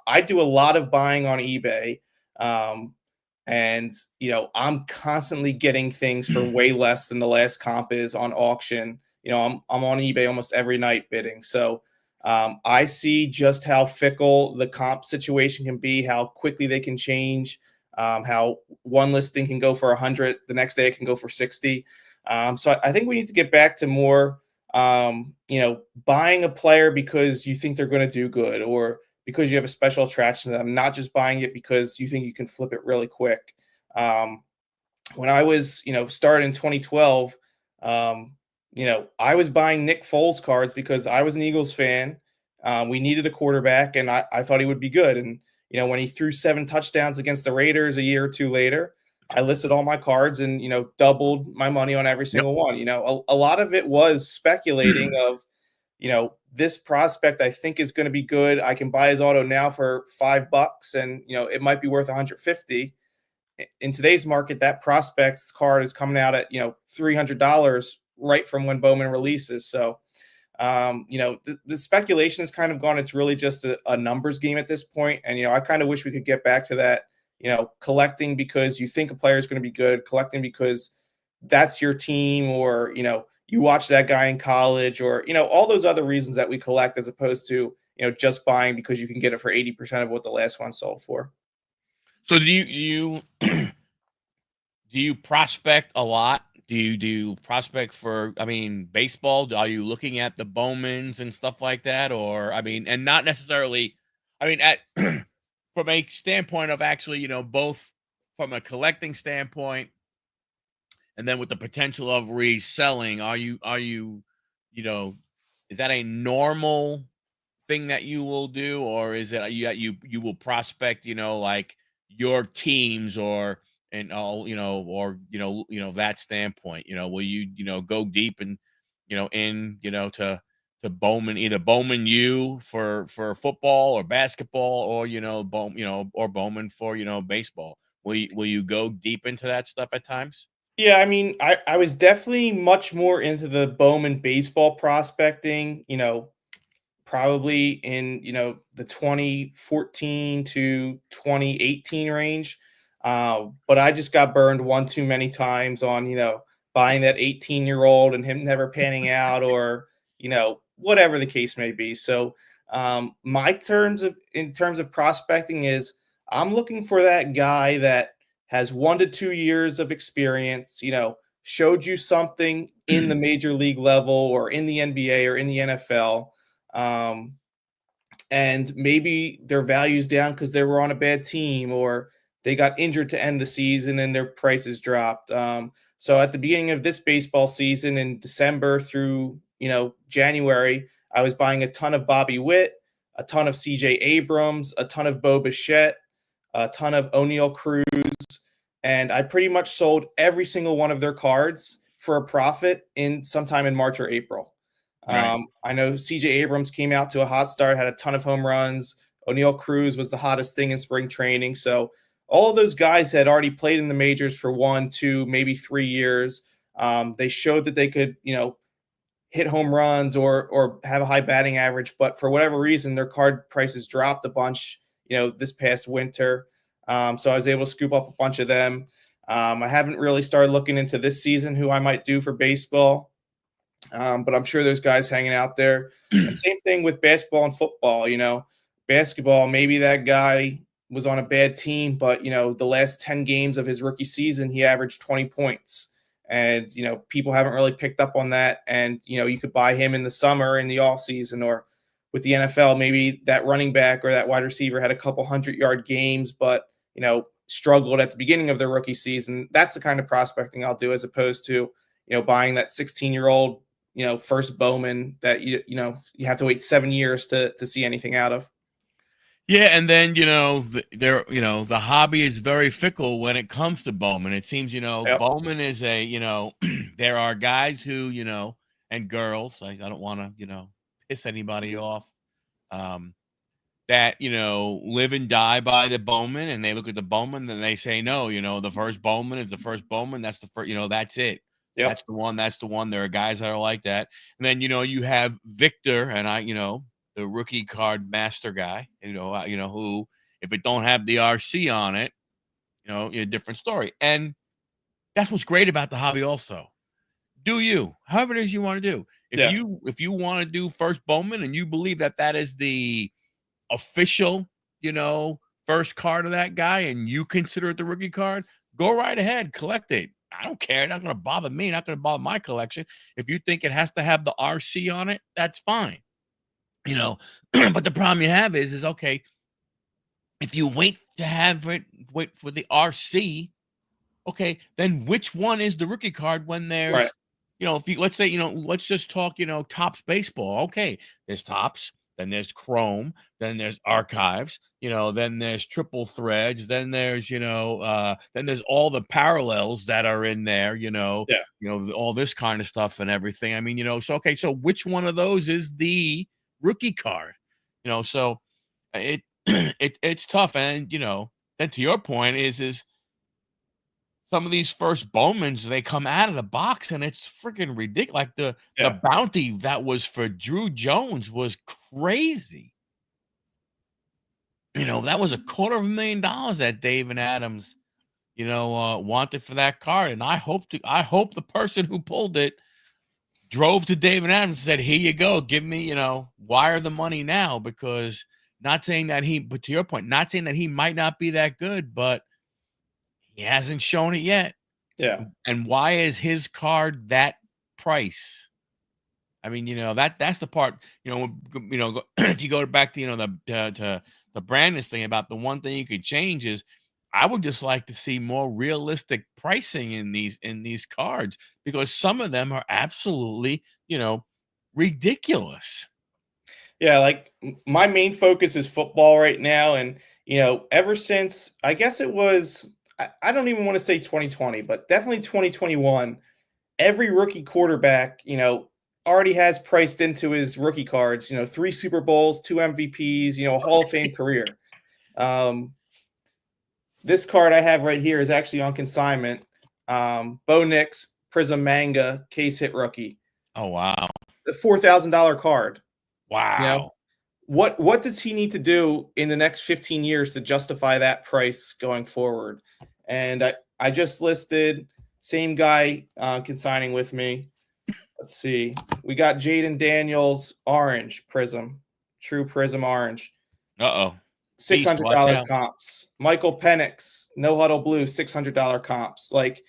I do a lot of buying on eBay. And I'm constantly getting things for way less than the last comp is on auction. I'm on eBay almost every night bidding. So I see just how fickle the comp situation can be, how quickly they can change, how one listing can go for 100, the next day it can go for 60. So I think we need to get back to more, buying a player because you think they're going to do good or because you have a special attraction to them, not just buying it because you think you can flip it really quick. When I was, started in 2012, I was buying Nick Foles cards because I was an Eagles fan. We needed a quarterback, and I thought he would be good. And when he threw 7 touchdowns against the Raiders a year or two later, I listed all my cards and, doubled my money on every Yep. single one. A lot of it was speculating of, this prospect I think is going to be good. I can buy his auto now for $5 and, it might be worth 150. In today's market, that prospect's card is coming out at, $300 right from when Bowman releases. So, the speculation has kind of gone. It's really just a numbers game at this point. And, I kind of wish we could get back to that, collecting because you think a player is going to be good, collecting because that's your team, or, you watch that guy in college, or, all those other reasons that we collect, as opposed to, just buying because you can get it for 80% of what the last one sold for. So do you do you prospect a lot? Do you prospect for, I mean, baseball? Are you looking at the Bowmans and stuff like that? Or, I mean, and not necessarily, I mean, at from a standpoint of actually, both from a collecting standpoint and then with the potential of reselling, you know, is that a normal thing that you will do, or is it you will prospect, like your teams or and all, or that standpoint, will you go deep and to Bowman, either Bowman you for football or basketball, or or Bowman for baseball? Will you go deep into that stuff at times? Yeah, I mean, I was definitely much more into the Bowman baseball prospecting, probably in, the 2014 to 2018 range. But I just got burned one too many times on, buying that 18-year-old and him never panning out, or, whatever the case may be. So in terms of prospecting is, I'm looking for that guy that has 1 to 2 years of experience, showed you something in the major league level or in the NBA or in the NFL. Um, and maybe their value's down because they were on a bad team, or they got injured to end the season and their prices dropped. So at the beginning of this baseball season in December through, January, I was buying a ton of Bobby Witt, a ton of CJ Abrams, a ton of Bo Bichette, a ton of O'Neal Cruz, and I pretty much sold every single one of their cards for a profit in sometime in March or April. Right. I know CJ Abrams came out to a hot start, had a ton of home runs. O'Neal Cruz was the hottest thing in spring training. So all of those guys had already played in the majors for 1, 2, maybe 3 years. They showed that they could, hit home runs or have a high batting average, but for whatever reason, their card prices dropped a bunch, this past winter. So I was able to scoop up a bunch of them. I haven't really started looking into this season who I might do for baseball. But I'm sure there's guys hanging out there. And same thing with basketball and football. Basketball, maybe that guy was on a bad team, but the last 10 games of his rookie season, he averaged 20 points. And people haven't really picked up on that. And you could buy him in the summer, in the off season, or with the NFL, maybe that running back or that wide receiver had a couple 100-yard games, but struggled at the beginning of their rookie season. That's the kind of prospecting I'll do, as opposed to buying that 16-year-old first Bowman that you have to wait 7 years to see anything out of. Yeah, and then the hobby is very fickle when it comes to Bowman. It seems Yep. Bowman is a there are guys who and girls. I don't want to piss anybody off. That live and die by the Bowman, and they look at the Bowman and they say no. The first Bowman is the first Bowman. That's the first. That's it. Yep. That's the one. That's the one. There are guys that are like that, and then you have Victor and I. The rookie card master guy, who, if it don't have the RC on it, a different story. And that's what's great about the hobby also. Do you, however it is you want to do. Yeah. If you want to do first Bowman and you believe that is the official, first card of that guy, and you consider it the rookie card, go right ahead, collect it. I don't care. Not going to bother me. Not going to bother my collection. If you think it has to have the RC on it, that's fine. But the problem you have is okay, if you wait for the RC, okay, then which one is the rookie card when Right. there's, if you, let's say, let's just talk, Topps baseball. Okay, there's Topps, then there's chrome, then there's archives, then there's triple threads, then there's, then there's all the parallels that are in there, Yeah. all this kind of stuff and everything. I mean, so okay, so which one of those is the rookie card? So it it's tough. And then to your point is some of these first Bowmans, they come out of the box and it's freaking ridiculous. Like the Yeah. bounty that was for Drew Jones was crazy. That was $250,000 that Dave and Adams, wanted for that card. And I hope the person who pulled it drove to Dave and Adams and said, "Here you go, give me, wire the money now," because not saying that but to your point, not saying that he might not be that good, but he hasn't shown it yet. Yeah. And why is his card that price? I mean, that's the part, if you go back to, the Brandon's thing about the one thing you could change is I would just like to see more realistic pricing in these cards, because some of them are absolutely, ridiculous. Yeah, like my main focus is football right now. And, ever since I guess it was, I don't even want to say 2020, but definitely 2021, every rookie quarterback, already has priced into his rookie cards, 3 Super Bowls, 2 MVPs, a Hall of Fame career. This card I have right here is actually on consignment. Bo Nix, Prism Manga, case hit rookie. Oh, wow. It's a $4,000 card. Wow. What does he need to do in the next 15 years to justify that price going forward? And I just listed same guy consigning with me. Let's see. We got Jaden Daniels orange prism, true prism orange. Uh-oh. $600 comps. Michael Penix, no huddle blue, $600 comps. Like,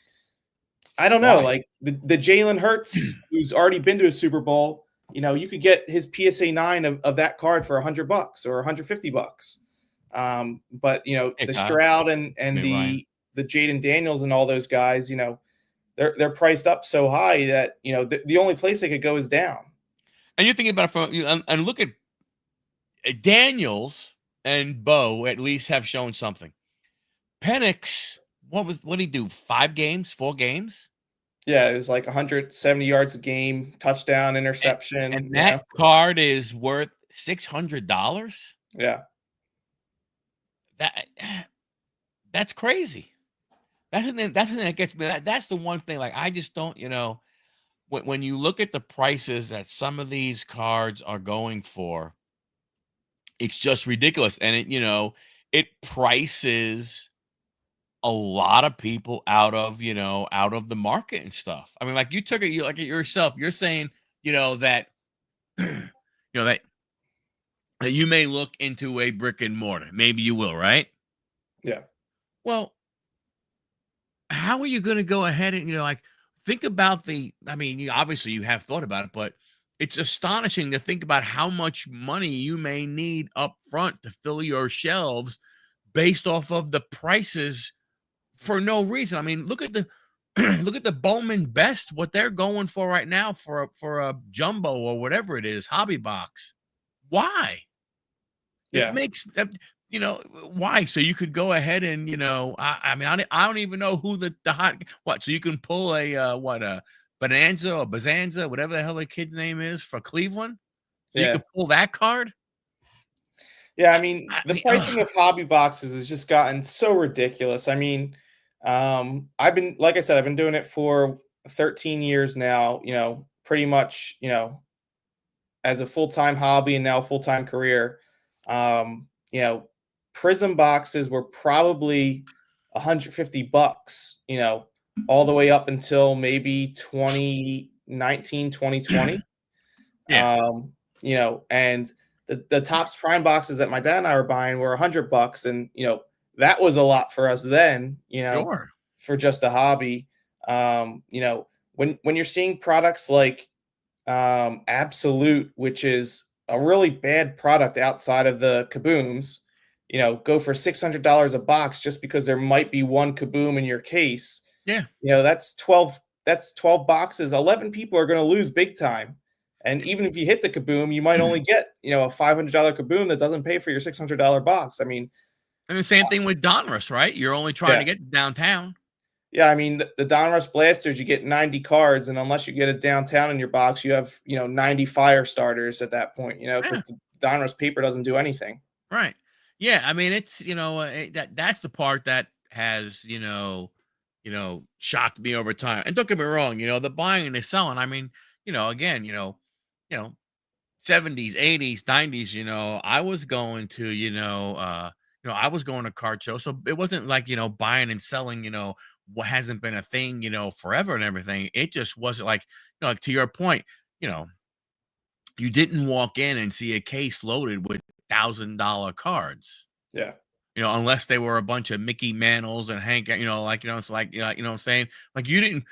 I don't know. Like the Jalen Hurts, who's already been to a Super Bowl, you could get his PSA 9 of that card for $100 or $150. But the Stroud and the Jaden Daniels and all those guys, they're priced up so high that the only place they could go is down. And you're thinking about it from and look at Daniels and Bo at least have shown something. Penix, what did he do? 5 games, 4 games? Yeah, it was like 170 yards a game, touchdown, interception. And that card is worth $600. Yeah, that's crazy. That's the thing that gets me. That's the one thing. Like, I just don't, when you look at the prices that some of these cards are going for, it's just ridiculous. And it prices a lot of people out of the market and stuff. I mean, like you took it, you like it yourself. You're saying, that, that you may look into a brick and mortar. Maybe you will, right? Yeah. Well, how are you going to go ahead and, think about I mean, obviously you have thought about it, but it's astonishing to think about how much money you may need up front to fill your shelves based off of the prices for no reason. I mean, look at the look at the Bowman Best, what they're going for right now for a jumbo or whatever it is, hobby box. Why? Yeah. It makes why? So you could go ahead and I mean, I don't even know who the hot what. So you can pull a Bonanza or Bazanza, whatever the hell the kid's name is for Cleveland. So you could pull that card. Yeah, I mean, the pricing of hobby boxes has just gotten so ridiculous. I mean, I've been, like I said, I've been doing it for 13 years now, pretty much, as a full-time hobby and now a full-time career. Prism boxes were probably $150, all the way up until maybe 2019, 2020. Yeah. And the Topps Prime boxes that my dad and I were buying were $100, and that was a lot for us then. Sure. For just a hobby. When you're seeing products like Absolute, which is a really bad product outside of the kabooms, go for $600 a box just because there might be one kaboom in your case. Yeah. That's 12 boxes. 11 people are going to lose big time. And even if you hit the kaboom, you might only get, a $500 kaboom that doesn't pay for your $600 box. I mean, And the same thing with Donruss, right? You're only trying yeah. to get downtown. Yeah, I mean, the Donruss Blasters, you get 90 cards, and unless you get it downtown in your box, you have, 90 fire starters at that point, Yeah, because the Donruss paper doesn't do anything. right. Yeah, I mean, it's that's the part that has shocked me over time. And don't get me wrong, the buying and the selling. I mean, again, you know, 70s, 80s, 90s, I was going to, I was going to card shows. So it wasn't like, buying and selling, what hasn't been a thing, forever and everything. It just wasn't like, like to your point, you know, you didn't walk in and see a case loaded with $1,000 cards. Yeah. Unless they were a bunch of Mickey Mantles and Hank, it's like, you know what I'm saying? Like you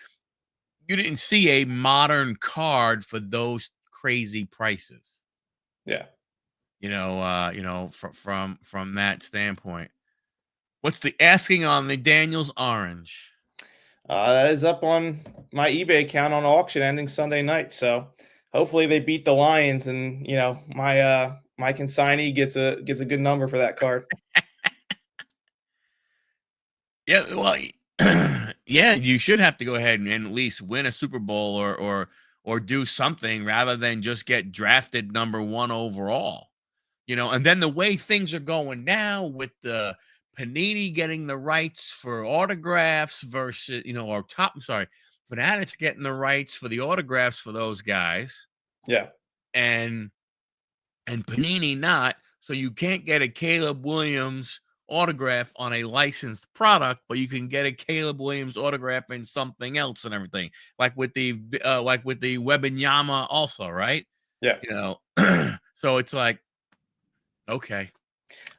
didn't see a modern card for those crazy prices. Yeah. From that standpoint. What's the asking on the Daniels orange? That is up on my eBay account on auction ending Sunday night. So hopefully they beat the Lions, and my consignee gets a good number for that card. Yeah, well, yeah, you should have to go ahead and at least win a Super Bowl or do something rather than just get drafted number 1 overall. And then the way things are going now with the Panini getting the rights for autographs versus, I'm sorry, Fanatics getting the rights for the autographs for those guys, Yeah. and Panini not. So you can't get a Caleb Williams autograph on a licensed product, but you can get a Caleb Williams autograph in something else and everything, like with the Webinyama also, right? Yeah. So it's like, okay,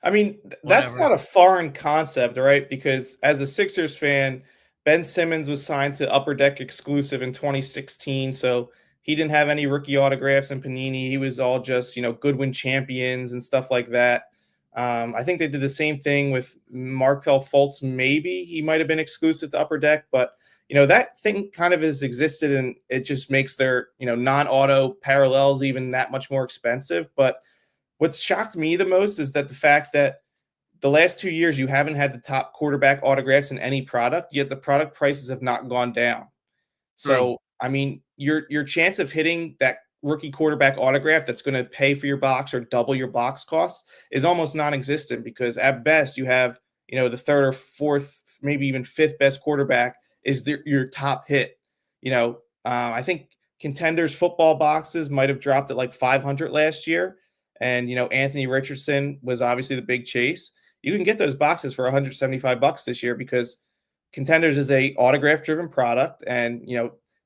I mean, that's whatever. not a foreign concept, right? Because as a Sixers fan, Ben Simmons was signed to Upper Deck exclusive in 2016, so he didn't have any rookie autographs in Panini. He was all just, Goodwin champions and stuff like that. I think they did the same thing with Markel Fultz. Maybe he might have been exclusive to Upper Deck, but that thing kind of has existed, and it just makes their non-auto parallels even that much more expensive. But what's shocked me the most is that the fact that the last 2 years you haven't had the top quarterback autographs in any product, yet the product prices have not gone down. True. So, I mean, your chance of hitting that rookie quarterback autograph that's going to pay for your box or double your box costs is almost non-existent, because at best you have, the third or fourth, maybe even fifth best quarterback is your top hit. I think Contenders football boxes might have dropped at like 500 last year. And, Anthony Richardson was obviously the big chase. You can get those boxes for $175 this year, because Contenders is a autograph driven product. And,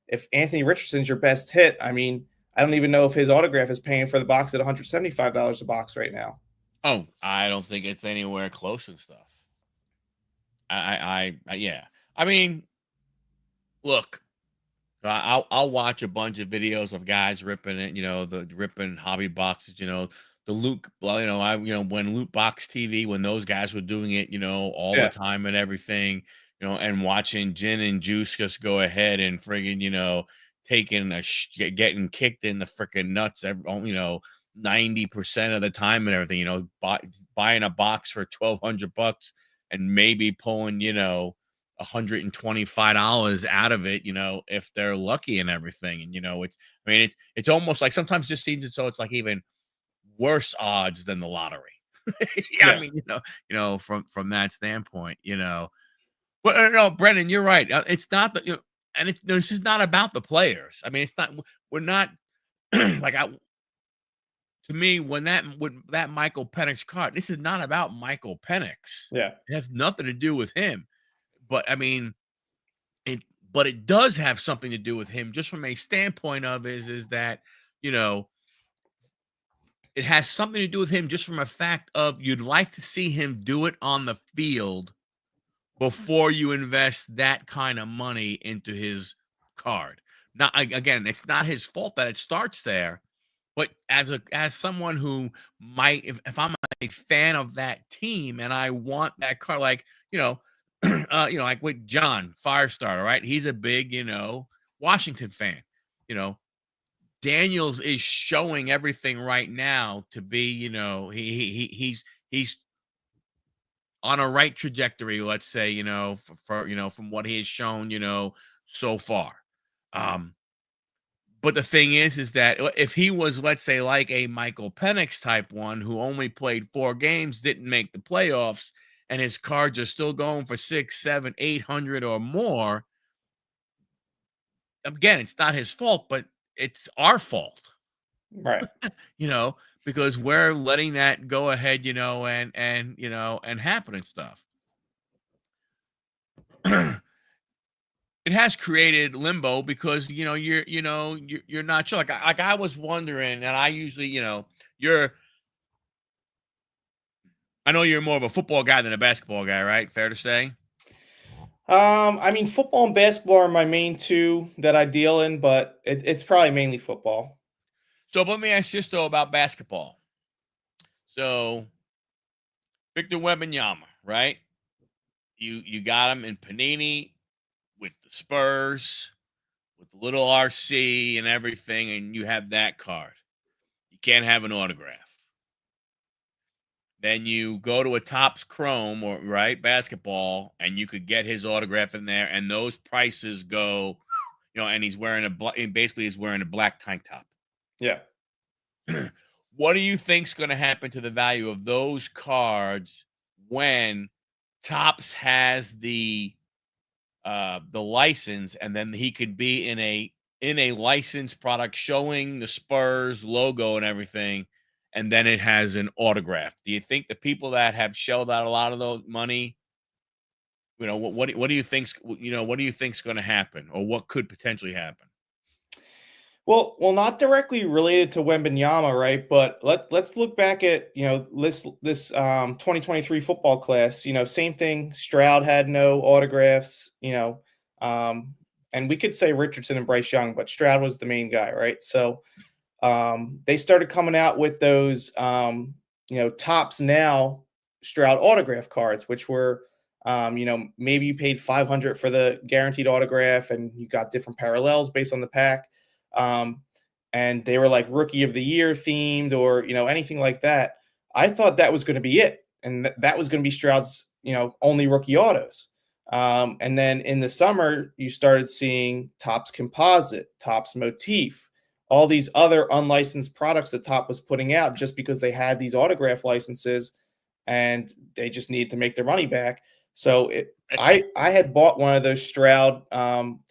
if Anthony Richardson's your best hit, I mean, I don't even know if his autograph is paying for the box at $175 a box right now. Oh, I don't think it's anywhere close and stuff. Yeah. I mean, look, I'll watch a bunch of videos of guys ripping it, the ripping hobby boxes, the loot, well, when Loot Box TV, when those guys were doing it, all the Yeah. time and everything, and watching Gin and Juice just go ahead and friggin', taking getting kicked in the freaking nuts, 90% of the time and everything, buying a box for $1,200 and maybe pulling, $125 out of it, if they're lucky and everything. And it's almost like sometimes it just seems as though it's like even worse odds than the lottery. Yeah, I Yeah. mean, from that standpoint, but no, Brendan, you're right. It's not that, and it's just not about the players. I mean, it's not, we're not like to me, when that Michael Penix card, this is not about Michael Penix. Yeah. It has nothing to do with him. But I mean, but it does have something to do with him, just from a standpoint of is that, you know, it has something to do with him just from a fact of you'd like to see him do it on the field before you invest that kind of money into his card. Now, again, it's not his fault that it starts there, but as someone who might, if I'm a fan of that team and I want that card, like, like with John Firestarter, right? He's a big, Washington fan. You know, Daniels is showing everything right now to be, he's on a right trajectory, let's say, from what he has shown, so far. Um, but the thing is that if he was, let's say, like a Michael Penix type one who only played 4 games, didn't make the playoffs, and his cards are still going for 6, 7, 800 or more, again, it's not his fault, but it's our fault. Right. Because we're letting that go ahead, and happen and stuff. It has created limbo because you're not sure. Like I was wondering, and I usually, I know you're more of a football guy than a basketball guy, right? Fair to say. I mean, football and basketball are my main two that I deal in, but it's probably mainly football. So let me ask you this though about basketball. So Victor Wembanyama, right? You got him in Panini with the Spurs, with the little RC and everything, and you have that card. You can't have an autograph. Then you go to a Topps Chrome or basketball, and you could get his autograph in there, and those prices go, and he's wearing he's wearing a black tank top. Yeah. What do you think's going to happen to the value of those cards when Topps has the license, and then he could be in a licensed product showing the Spurs logo and everything, and then it has an autograph? Do you think the people that have shelled out a lot of those money, what do you think's what do you think's going to happen, or what could potentially happen? Well, not directly related to Wembanyama, right? But let's look back at this 2023 football class. Same thing. Stroud had no autographs. And we could say Richardson and Bryce Young, but Stroud was the main guy, right? So they started coming out with those Topps Now Stroud autograph cards, which were maybe you paid $500 for the guaranteed autograph, and you got different parallels based on the pack. And they were like rookie of the year themed or, anything like that. I thought that was going to be it. And that was going to be Stroud's, only rookie autos. And then in the summer, you started seeing Topps Composite, Topps Motif, all these other unlicensed products that Top was putting out just because they had these autograph licenses and they just needed to make their money back. So I had bought one of those Stroud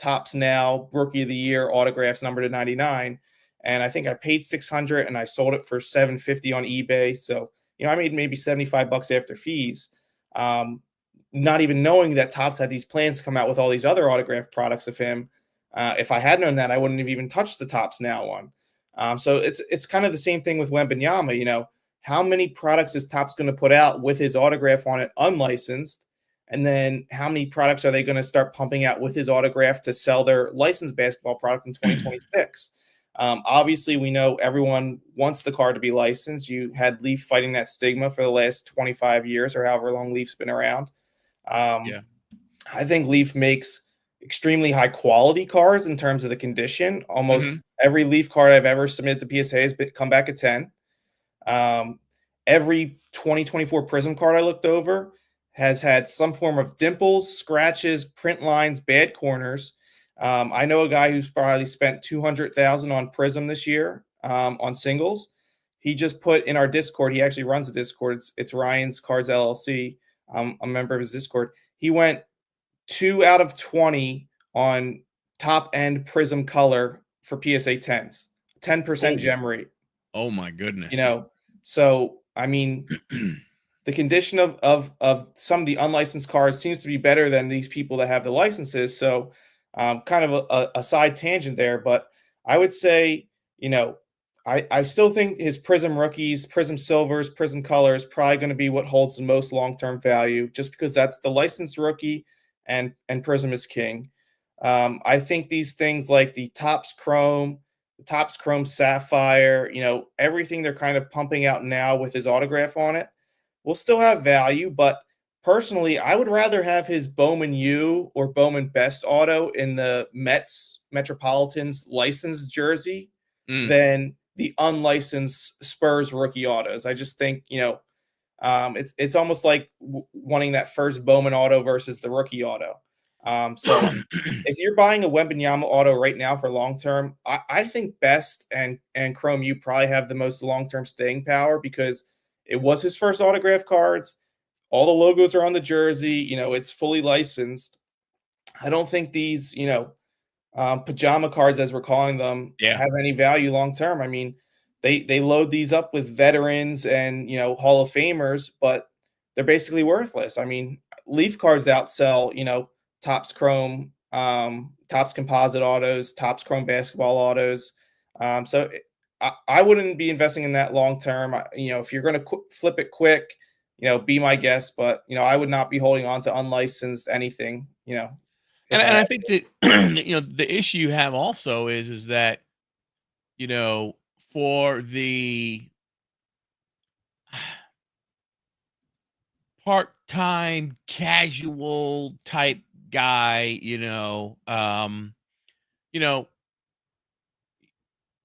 Topps Now Rookie of the Year autographs numbered to 99, and I think I paid $600 and I sold it for $750 on eBay. So I made maybe $75 after fees, not even knowing that Topps had these plans to come out with all these other autograph products of him. If I had known that, I wouldn't have even touched the Topps Now one. So it's kind of the same thing with Wembanyama. How many products is Topps going to put out with his autograph on it unlicensed? And then how many products are they going to start pumping out with his autograph to sell their licensed basketball product in 2026? Obviously, we know everyone wants the card to be licensed. You had Leaf fighting that stigma for the last 25 years or however long Leaf's been around. I think Leaf makes extremely high quality cards in terms of the condition. Almost every Leaf card I've ever submitted to PSA has come back at 10. Every 2024 Prism card I looked over has had some form of dimples, scratches, print lines, bad corners. I know a guy who's probably spent $200,000 on Prism this year on singles. He just put in our Discord. He actually runs the Discord. It's Ryan's Cards LLC. I'm a member of his Discord. He went 2 out of 20 on top end Prism color for PSA 10s, 10% gem rate. Oh my goodness. So I mean, the condition of some of the unlicensed cards seems to be better than these people that have the licenses. So kind of a side tangent there, but I would say, I still think his Prism rookies, Prism silvers, Prism colors probably going to be what holds the most long-term value, just because that's the licensed rookie and Prism is king. I think these things like the Topps Chrome, the Topps Chrome Sapphire, everything they're kind of pumping out now with his autograph on it will still have value. But personally, I would rather have his Bowman U or Bowman Best auto in the Metropolitans licensed jersey than the unlicensed Spurs rookie autos. I just think, it's almost like wanting that first Bowman auto versus the rookie auto. So if you're buying a Wembanyama auto right now for long term, I think Best and Chrome U probably have the most long term staying power because it was his first autograph cards. All the logos are on the jersey. It's fully licensed. I don't think these, pajama cards, as we're calling them, Yeah. have any value long term. I mean, they load these up with veterans and Hall of Famers, but they're basically worthless. I mean, Leaf cards outsell Topps Chrome, Topps Composite autos, Topps Chrome basketball autos. So I wouldn't be investing in that long term. If you're going to flip it quick, be my guest, but I would not be holding on to unlicensed anything. And If I I think that the issue you have also is that for the part-time casual type guy, you know,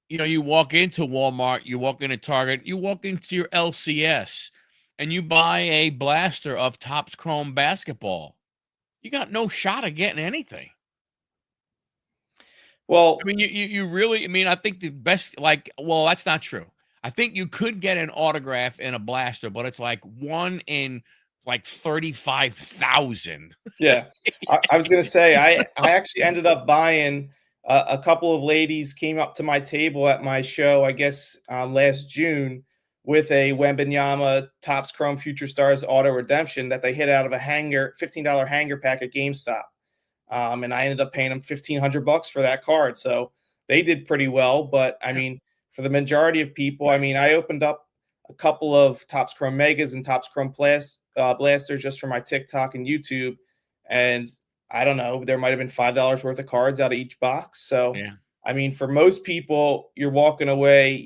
you walk into Walmart, you walk into Target, you walk into your LCS, and you buy a blaster of Topps Chrome basketball. You got no shot of getting anything. I well, mean, you really. I mean, I think the best. Well, that's not true. I think you could get an autograph in a blaster, but it's like one in like 35,000. yeah, I was gonna say I actually ended up buying a couple of ladies came up to my table at my show, I guess last June, with a Wembanyama Topps Chrome Future Stars auto redemption that they hit out of a hanger $15 hanger pack at GameStop. And I ended up paying them $1,500 for that card. So they did pretty well. But I Yeah. mean, for the majority of people, I mean, I opened up a couple of Topps Chrome Megas and Topps Chrome Blasters just for my TikTok and YouTube. And I don't know, there might have been $5 worth of cards out of each box. So, Yeah. I mean, for most people, you're walking away,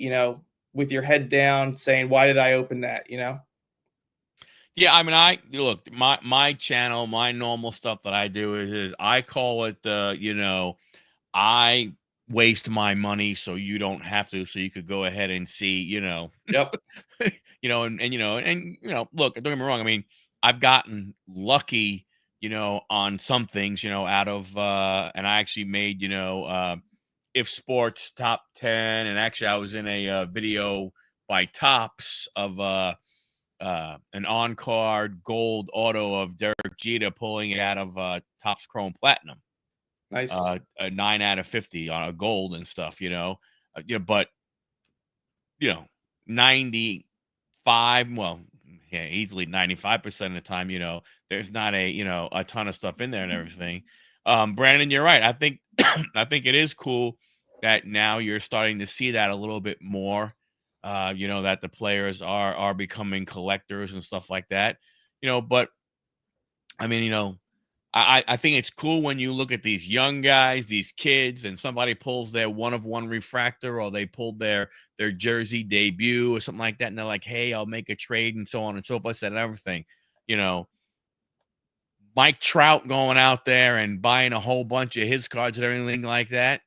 with your head down saying, why did I open that? Yeah, I mean, I look my channel, my normal stuff that I do is I call it I waste my money so you don't have to, so you could go ahead and see, Yep. look, don't get me wrong. I mean, I've gotten lucky, on some things, out of and I actually made, if sports top 10, and actually I was in a video by Tops of an on-card gold auto of Derek Jeter pulling it out of Topps Chrome Platinum, Nice. a 9 out of 50 on a gold and stuff, but 95, well, yeah, easily 95% of the time, there's not a ton of stuff in there and everything. Brandon, you're right. I think I think it is cool that now you're starting to see that a little bit more. That the players are becoming collectors and stuff like that. But I mean, I think it's cool when you look at these young guys, these kids, and somebody pulls their one of one refractor, or they pulled their jersey debut or something like that, and they're like, "Hey, I'll make a trade," and so on and so forth, and everything. You know, Mike Trout going out there and buying a whole bunch of his cards and everything like that.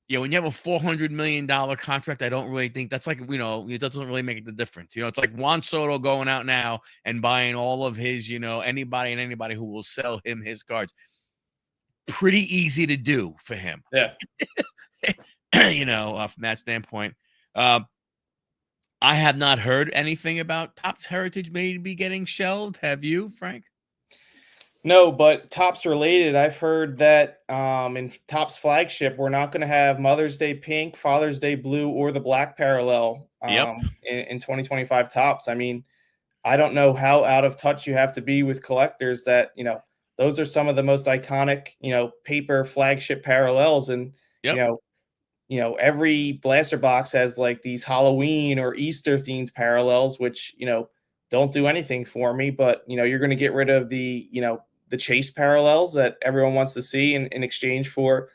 When you have a $400 million contract, I don't really think that's like, it doesn't really make the difference. It's like Juan Soto going out now and buying all of his, anybody who will sell him his cards. Pretty easy to do for him, Yeah. from that standpoint. Uh, I have not heard anything about Topps Heritage maybe getting shelved. Have you, Frank? No, but Topps related, I've heard that in Topps flagship, we're not going to have Mother's Day pink, Father's Day blue, or the black parallel Yep. in 2025 Topps. I mean, I don't know how out of touch you have to be with collectors that, those are some of the most iconic, paper flagship parallels. And, you Yep. know, every blaster box has like these Halloween or Easter themed parallels, which, don't do anything for me, but, you're going to get rid of the chase parallels that everyone wants to see in exchange for,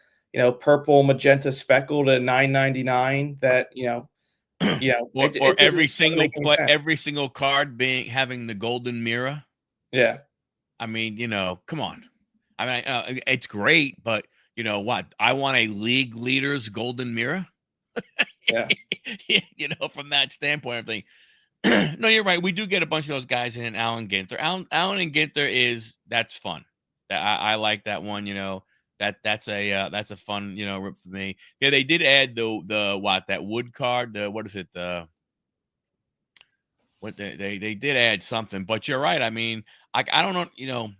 purple, magenta, speckled at $9.99 that, Or it just doesn't make any sense. every single card having the golden mirror. Yeah. I mean, come on. I mean, it's great, but you know what? I want a league leader's golden mirror. Yeah. From that standpoint, everything. No, you're right. We do get a bunch of those guys in Allen Ginter. Allen and Ginter that's fun. I like that one. That's a fun rip for me. Yeah, they did add that wood card. What is it? What they did add something. But you're right. I mean, I don't know.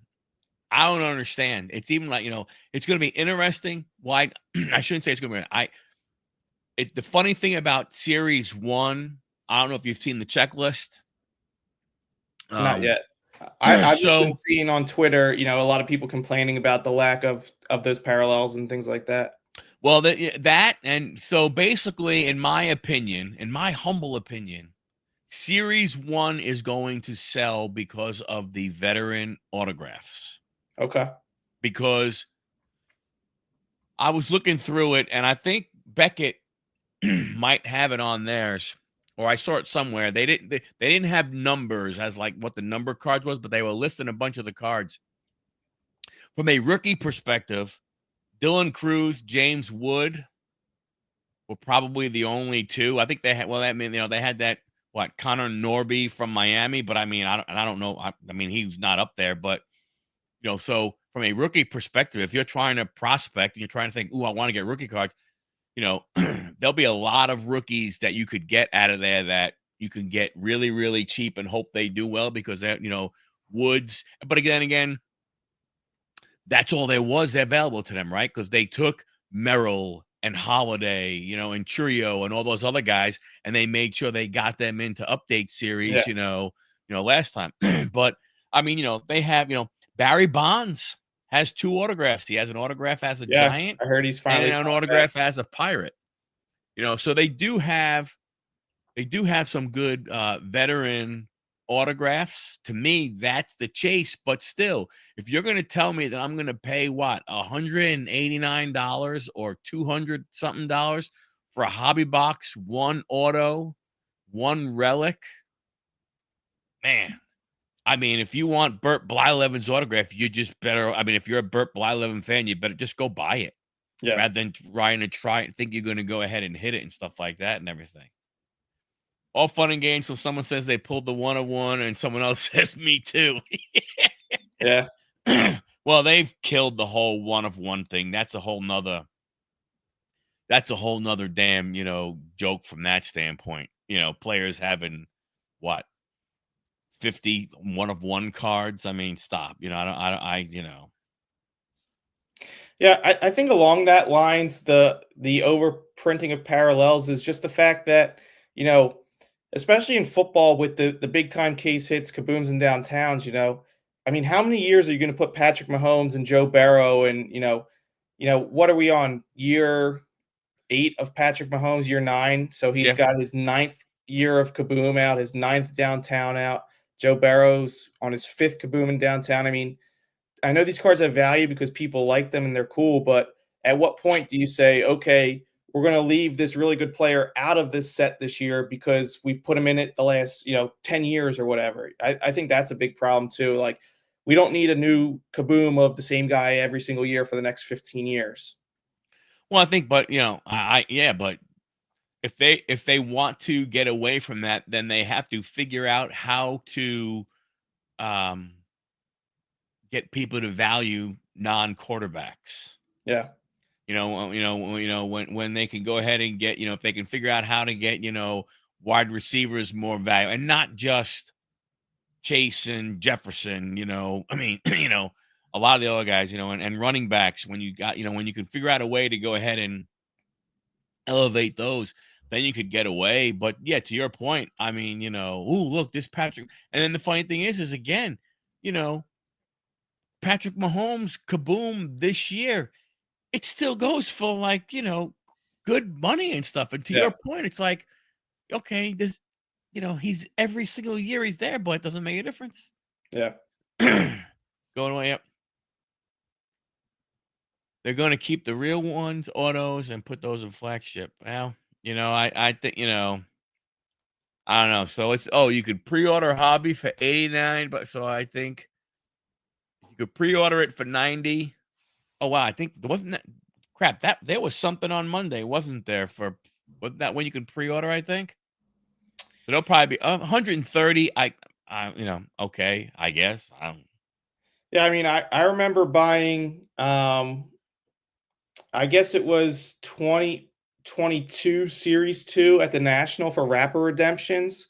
I don't understand. It's even like it's going to be interesting. Why? I shouldn't say it's going to be. The funny thing about Series 1, I don't know if you've seen the checklist. Not yet. I've just been So seeing on Twitter, a lot of people complaining about the lack of those parallels and things like that. well, and so basically, in my opinion, in my humble opinion, Series 1 is going to sell because of the veteran autographs. Okay. Because I was looking through it, and I think Beckett might have it on theirs, or I saw it somewhere. They didn't have numbers as like what the number cards was, but they were listing a bunch of the cards. From a rookie perspective, Dylan Cruz, James Wood were probably the only two. I think they had. Well, that mean they had that Connor Norby from Miami, but I mean I don't know. I mean he's not up there, but so from a rookie perspective, if you're trying to prospect and you're trying to think, ooh, I want to get rookie cards, there'll be a lot of rookies that you could get out of there that you can get really, really cheap and hope they do well because they're, Woods. But again, that's all there was available to them, right? Because they took Merrill and Holiday, and Churio and all those other guys, and they made sure they got them into update series, last time. But I mean, they have, Barry Bonds has 2 autographs. He has an autograph as a Giant. I heard he's finally and an autograph as a Pirate. So they do have some good veteran autographs. To me, that's the chase. But still, if you're going to tell me that I'm going to pay $189 or $200 something for a hobby box, 1 auto, 1 relic, man. I mean, if you want Burt Blyleven's autograph, you just better. I mean, if you're a Burt Blyleven fan, you better just go buy it. Yeah. Rather than trying to think you're going to go ahead and hit it and stuff like that and everything. All fun and games. So someone says they pulled the 1 of 1 and someone else says me too. Yeah. Well, they've killed the whole 1 of 1 thing. That's a whole nother damn, joke from that standpoint. Players having 50 1 of 1 cards. I mean, stop. Yeah, I think along that lines, the overprinting of parallels is just the fact that, especially in football with the big time case hits, kabooms and downtowns, I mean, how many years are you going to put Patrick Mahomes and Joe Burrow and, what are we on, year 8 of Patrick Mahomes, year 9? So he's got his 9th year of kaboom out, his 9th downtown out. Joe Burrow's on his 5th kaboom in downtown. I mean, I know these cards have value because people like them and they're cool, but at what point do you say, okay, we're going to leave this really good player out of this set this year because we've put him in it the last, 10 years or whatever? I think that's a big problem too. Like, we don't need a new kaboom of the same guy every single year for the next 15 years. Well, I think, but but if they want to get away from that, then they have to figure out how to get people to value non-quarterbacks. Yeah. When they can go ahead and get, if they can figure out how to get, wide receivers more value and not just Chase and Jefferson, I mean, a lot of the other guys, and running backs, when you got, when you can figure out a way to go ahead and elevate those, then you could get away. But yeah, to your point, I mean, ooh, look, this Patrick. And then the funny thing is again, Patrick Mahomes kaboom this year, it still goes for like, good money and stuff. And to your point, it's like, okay, this, he's every single year he's there, but it doesn't make a difference. Yeah. Going away up. They're going to keep the real ones, autos, and put those in flagship. Well, I think, I don't know. So it's, you could pre-order hobby for 89, but so I think you could pre-order it for 90. Oh wow, I think wasn't that crap, that there was something on Monday, wasn't there, for Wasn't that when you could pre-order, I think? So they'll probably be 130. Okay, I guess. Yeah, I mean, I remember buying, I guess it was 2022 Series 2 at the National for Rapper Redemptions.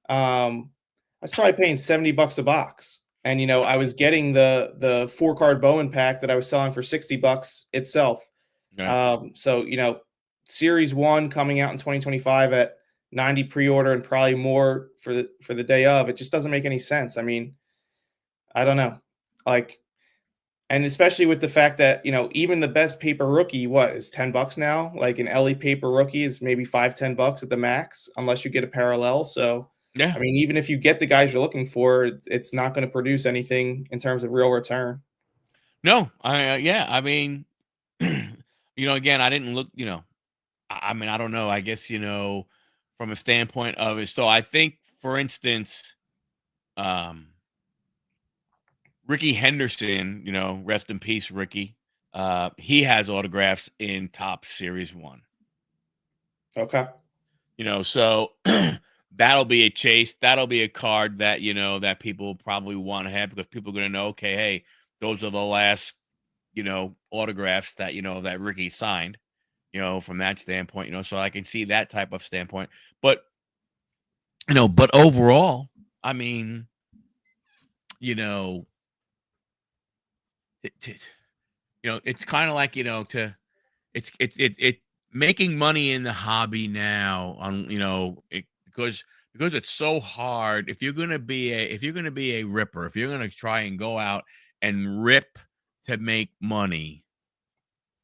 I was probably paying $70 a box. And I was getting the 4-card Bowman pack that I was selling for $60 itself. Right. So, Series 1 coming out in 2025 at 90 pre-order and probably more for the day of. It just doesn't make any sense. I mean, I don't know. Like, and especially with the fact that, even the best paper rookie, what is $10 now? Like an LE paper rookie is maybe $5-10 at the max, unless you get a parallel. So, Yeah. I mean, even if you get the guys you're looking for, it's not going to produce anything in terms of real return. No, yeah. I mean, again, I didn't look. I mean, I don't know. I guess from a standpoint of it. So I think, for instance, um, Ricky Henderson. Rest in peace, Ricky. He has autographs in Top Series 1. Okay. So that'll be a chase. That'll be a card that that people probably want to have, because people are going to know, okay, hey, those are the last autographs that that Ricky signed. From that standpoint. So I can see that type of standpoint. But but overall, I mean, you know, t- it's kind of like to it making money in the hobby now on because it's so hard. If you're gonna be a ripper, if you're gonna try and go out and rip to make money,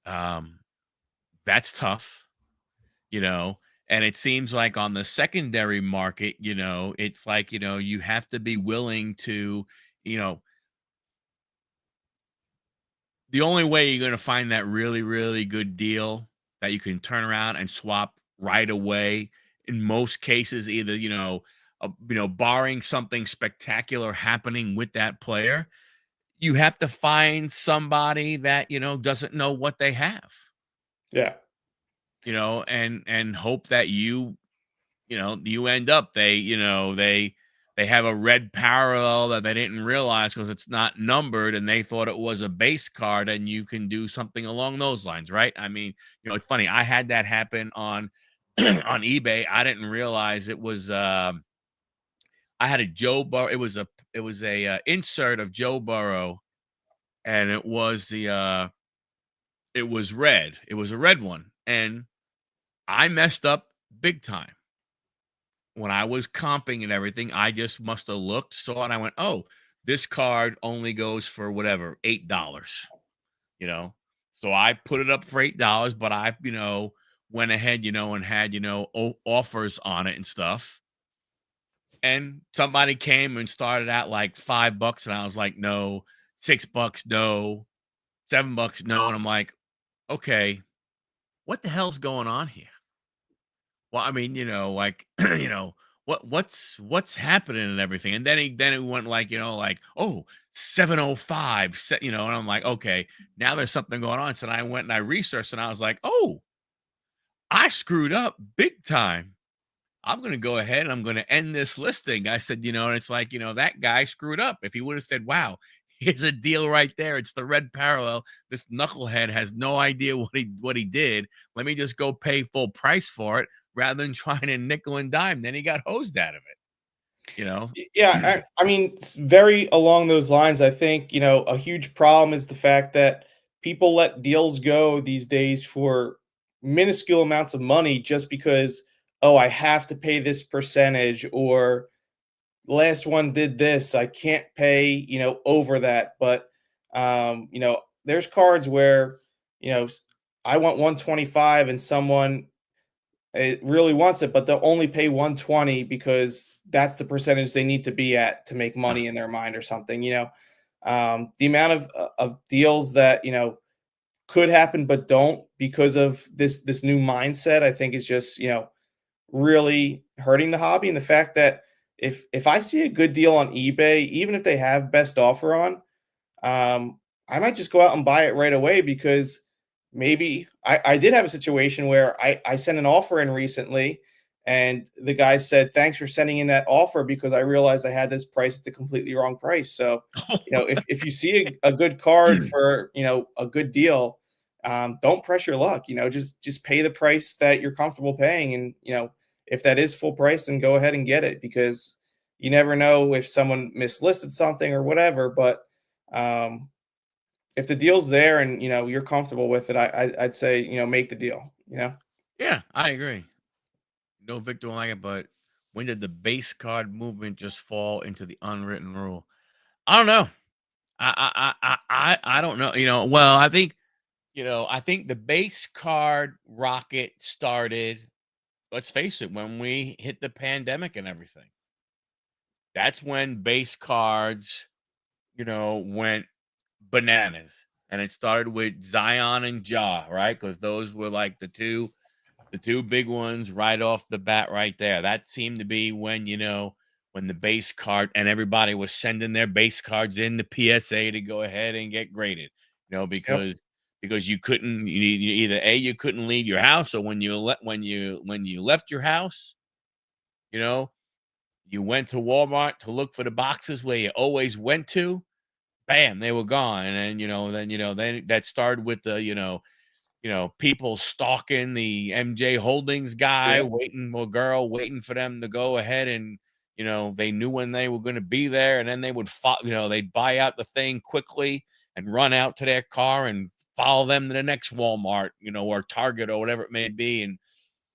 um, that's tough, you know. And it seems like on the secondary market, it's like you have to be willing to, you know, the only way you're gonna find that really, really good deal that you can turn around and swap right away, in most cases, either, barring something spectacular happening with that player, you have to find somebody that, doesn't know what they have, Yeah. and hope that you end up they have a red parallel that they didn't realize because it's not numbered, and they thought it was a base card, and you can do something along those lines, right? I mean, it's funny. I had that happen on on eBay. I didn't realize it was I had a Joe Burrow. It was a insert of Joe Burrow, and it was red. It was a red one, and I messed up big time. When I was comping and everything, I just must have looked, saw it, and I went, "Oh, this card only goes for whatever, $8." You know? So I put it up for $8, but I, went ahead, and had, offers on it and stuff. And somebody came and started at like $5, and I was like, "No." $6, no. $7, no. And I'm like, "Okay, what the hell's going on here?" Well, I mean, like, what's happening and everything. And then it went like, like, oh, 705, and I'm like, okay, now there's something going on. So then I went and I researched, and I was like, oh, I screwed up big time. I'm going to go ahead and I'm going to end this listing. I said, and it's like, that guy screwed up. If he would have said, wow, here's a deal right there. It's the red parallel. This knucklehead has no idea what he did. Let me just go pay full price for it rather than trying to nickel and dime. Then he got hosed out of it. Yeah, I mean, it's very along those lines. I think, a huge problem is the fact that people let deals go these days for minuscule amounts of money just because, oh, I have to pay this percentage, or last one did this, I can't pay, over that. But, there's cards where, I want 125 and someone it really wants it, but they'll only pay 120 because that's the percentage they need to be at to make Uh, money in their mind or something. The amount of deals that could happen but don't because of this new mindset, I think is just really hurting the hobby. And the fact that if I see a good deal on eBay, even if they have best offer on, I might just go out and buy it right away because maybe I did have a situation where I sent an offer in recently, and the guy said, "Thanks for sending in that offer because I realized I had this price at the completely wrong price." So, if you see a good card for a good deal, don't press your luck. Just pay the price that you're comfortable paying, and if that is full price, then go ahead and get it because you never know if someone mislisted something or whatever. But um, if the deal's there and you're comfortable with it, I'd say make the deal. Yeah, I agree. No victim like it, but when did the base card movement just fall into the unwritten rule? I don't know. I don't know. Well, I think the base card rocket started. Let's face it, when we hit the pandemic and everything, that's when base cards, went bananas, and it started with Zion and Ja, right? Because those were like the two big ones right off the bat right there. That seemed to be when the base card and everybody was sending their base cards in the PSA to go ahead and get graded, Yep. because you either you couldn't leave your house, or when you left your house, you know, you went to Walmart to look for the boxes where you always went to, bam, they were gone. And then that started with the people stalking the MJ Holdings guy, Yep. waiting or girl, waiting for them to go ahead and, they knew when they were going to be there. And then they would, they'd buy out the thing quickly and run out to their car and follow them to the next Walmart, or Target or whatever it may be, and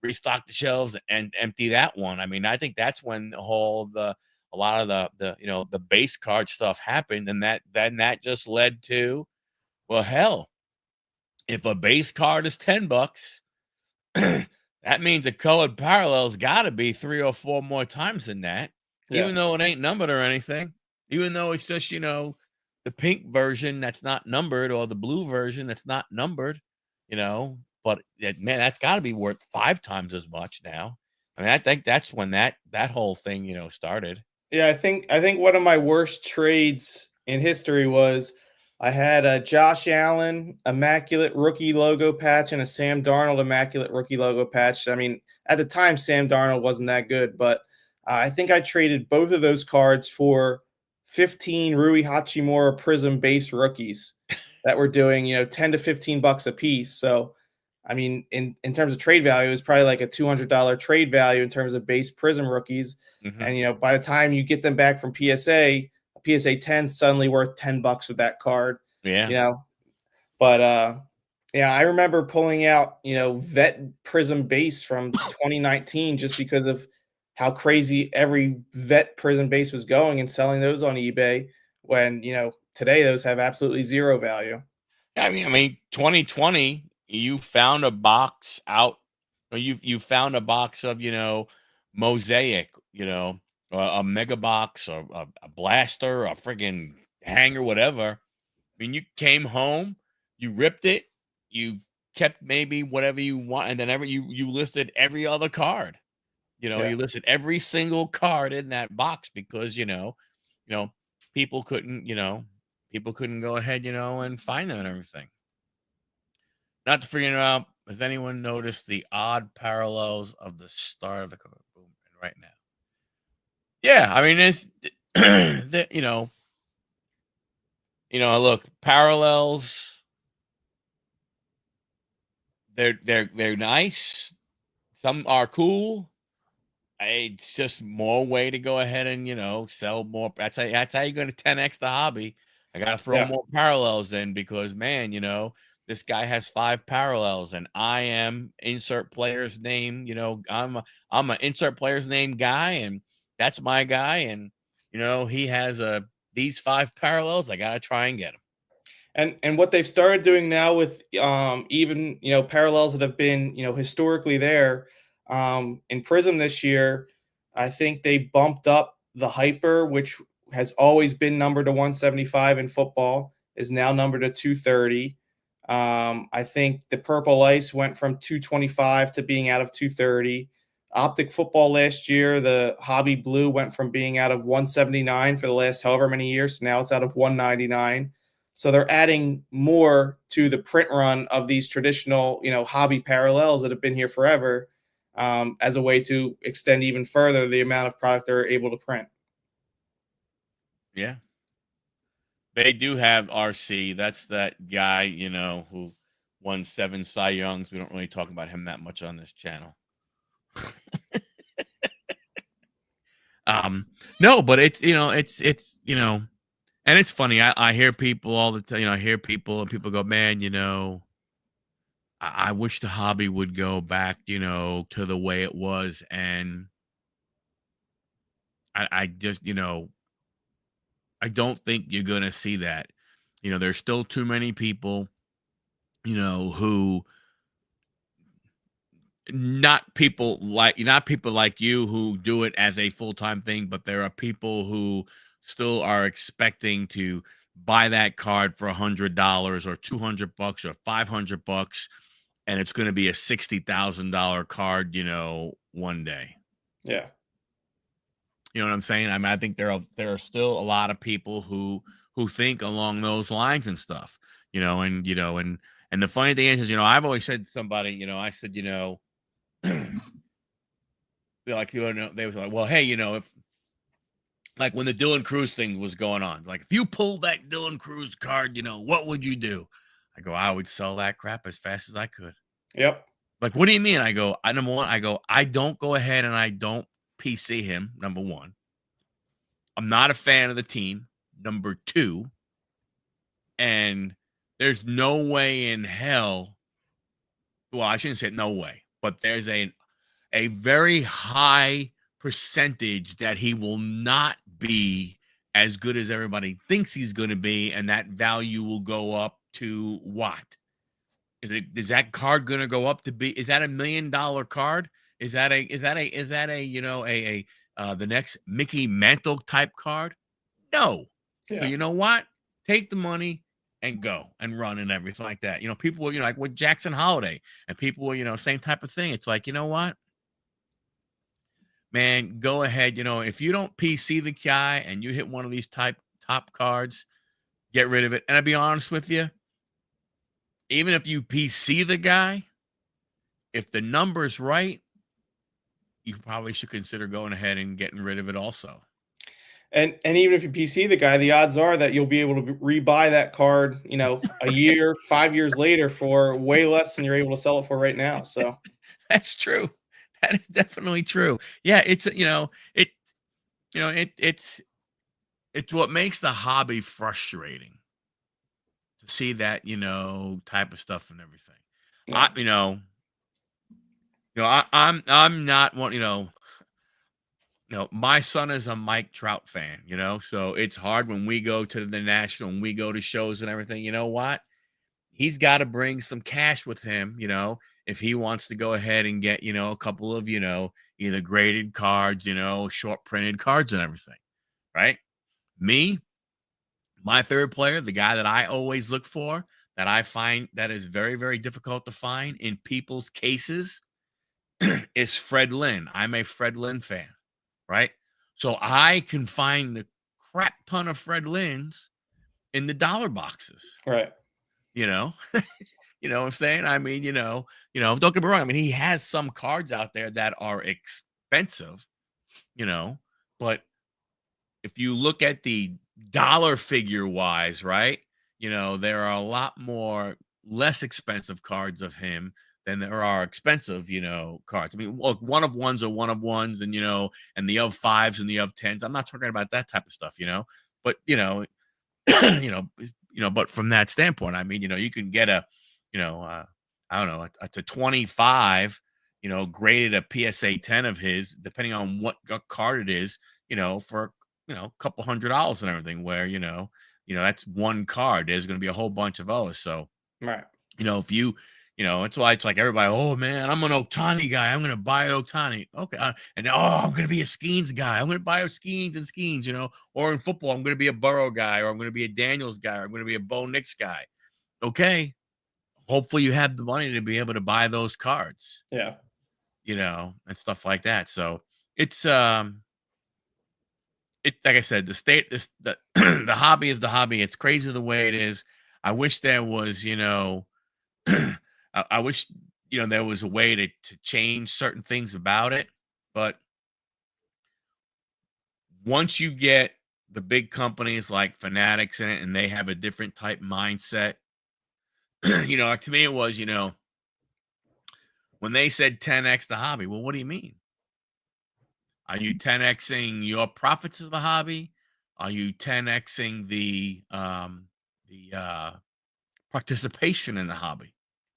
restock the shelves and empty that one. I mean, I think that's when a lot of the base card stuff happened. And that just led to, well, hell, if a base card is $10, that means a colored parallel's got to be 3 or 4 more times than that, Yeah. even though it ain't numbered or anything, even though it's just the pink version that's not numbered, or the blue version that's not numbered, but man, that's got to be worth 5 times as much now. I mean, I think that's when that whole thing started. Yeah, I think one of my worst trades in history was I had a Josh Allen immaculate rookie logo patch and a Sam Darnold immaculate rookie logo patch. I mean, at the time Sam Darnold wasn't that good, but I think I traded both of those cards for 15 Rui Hachimura Prism base rookies that were doing 10 to $15 a piece. So I mean, in terms of trade value, it was probably like a $200 trade value in terms of base Prism rookies. Hmm. And by the time you get them back from PSA, a PSA 10 suddenly worth $10 with that card. Yeah. You know, but yeah, I remember pulling out vet Prism base from 2019 just because of how crazy every vet Prism base was going and selling those on eBay. When today those have absolutely zero value. I mean, 2020, you found a box out, or you found a box of mosaic, a mega box, or a blaster, a friggin' hanger, whatever. I mean, you came home, you ripped it, you kept maybe whatever you want, and then you listed every other card. Yeah. You listed every single card in that box because you know people couldn't go ahead, and find them and everything. Not to forget about, has anyone noticed the odd parallels of the start of the cover? Boom, and right now. Yeah, I mean, it's the, look, parallels. They're nice. Some are cool. It's just more way to go ahead and sell more. That's how you're going to 10x the hobby. I got to throw Yeah. more parallels in because, man, this guy has 5 parallels, and I am insert player's name. I'm an insert player's name guy, and that's my guy, and he has these 5 parallels. I got to try and get him. And what they've started doing now with even parallels that have been historically there in Prism this year, I think they bumped up the hyper, which has always been numbered to 175 in football, is now numbered to 230. I think the purple ice went from 225 to being out of 230. Optic football last year, the hobby blue went from being out of 179 for the last however many years, so now it's out of 199. So they're adding more to the print run of these traditional, hobby parallels that have been here forever, as a way to extend even further the amount of product they're able to print. Yeah. They do have RC. That's that guy, who won 7 Cy Youngs. We don't really talk about him that much on this channel. No, but it's and it's funny. I hear people all the time. I hear people and people go, man, I wish the hobby would go back, to the way it was. And I just, I don't think you're gonna see that. There's still too many people, who not people like you who do it as a full-time thing, but there are people who still are expecting to buy that card for $100 or $200 or $500, and it's going to be a $60,000 card, one day. Yeah. You know what I'm saying? I mean, I think there are still a lot of people who think along those lines and stuff, and the funny thing is, I've always said to somebody, I said, like, they was like, well, hey, if like when the Dylan Cruz thing was going on, like if you pulled that Dylan Cruz card, what would you do? I go, I would sell that crap as fast as I could. Yep. Like, what do you mean? I go, number one, I don't go ahead and I don't PC him. Number one, I'm not a fan of the team. Number two, and there's no way in hell. Well, I shouldn't say no way, but there's a very high percentage that he will not be as good as everybody thinks he's going to be, and that value will go up to what? Is that card going to go up to be? Is that $1 million card? Is that a the next Mickey Mantle type card? No. Yeah. So you know what? Take the money and go and run and everything like that. People were, like with Jackson Holiday, and people were, same type of thing. It's like, you know what? Man, go ahead. If you don't PC the guy and you hit one of these top cards, get rid of it. And I'll be honest with you, even if you PC the guy, if the number's right, you probably should consider going ahead and getting rid of it also. And even if you PC the guy, the odds are that you'll be able to rebuy that card, a year, 5 years later for way less than you're able to sell it for right now. So that's true. That is definitely true. Yeah, it's it's what makes the hobby frustrating to see that, type of stuff and everything. yeah. I'm not one, my son is a Mike Trout fan, so it's hard when we go to the national and we go to shows and everything. You know what? He's got to bring some cash with him, if he wants to go ahead and get, a couple of, either graded cards, short printed cards and everything. Right? Me, my third player, the guy that I always look for, that I find that is very, very difficult to find in people's cases is Fred Lynn. I'm a Fred Lynn fan. Right? So I can find the crap ton of Fred Lynn's in the dollar boxes. Right. You know what I'm saying? I mean, don't get me wrong. I mean, he has some cards out there that are expensive, but if you look at the dollar figure wise, right? There are a lot more less expensive cards of him than there are expensive, cards. I mean, look, one of ones are one of ones, and and the of fives and the of tens. I'm not talking about that type of stuff, but but from that standpoint, I mean, you can get a, I don't know, a to 25, graded a PSA 10 of his, depending on what card it is, for a couple $100 and everything. Where that's one card. There's going to be a whole bunch of those. So, right. If you, it's why it's like everybody, oh man, I'm an Ohtani guy. I'm going to buy Ohtani. Okay. And I'm going to be a Skeens guy. I'm going to buy Skeens and Skeens, or in football, I'm going to be a Burrow guy, or I'm going to be a Daniels guy, or I'm going to be a Bo Nix guy. Okay. Hopefully you have the money to be able to buy those cards. Yeah. And stuff like that. So it's, it like I said, the the hobby is the hobby. It's crazy the way it is. I wish there was, I wish there was a way to change certain things about it. But once you get the big companies like Fanatics in it, and they have a different type mindset, like to me it was, when they said 10x the hobby. Well, what do you mean? Are you 10xing your profits of the hobby? Are you 10xing the participation in the hobby?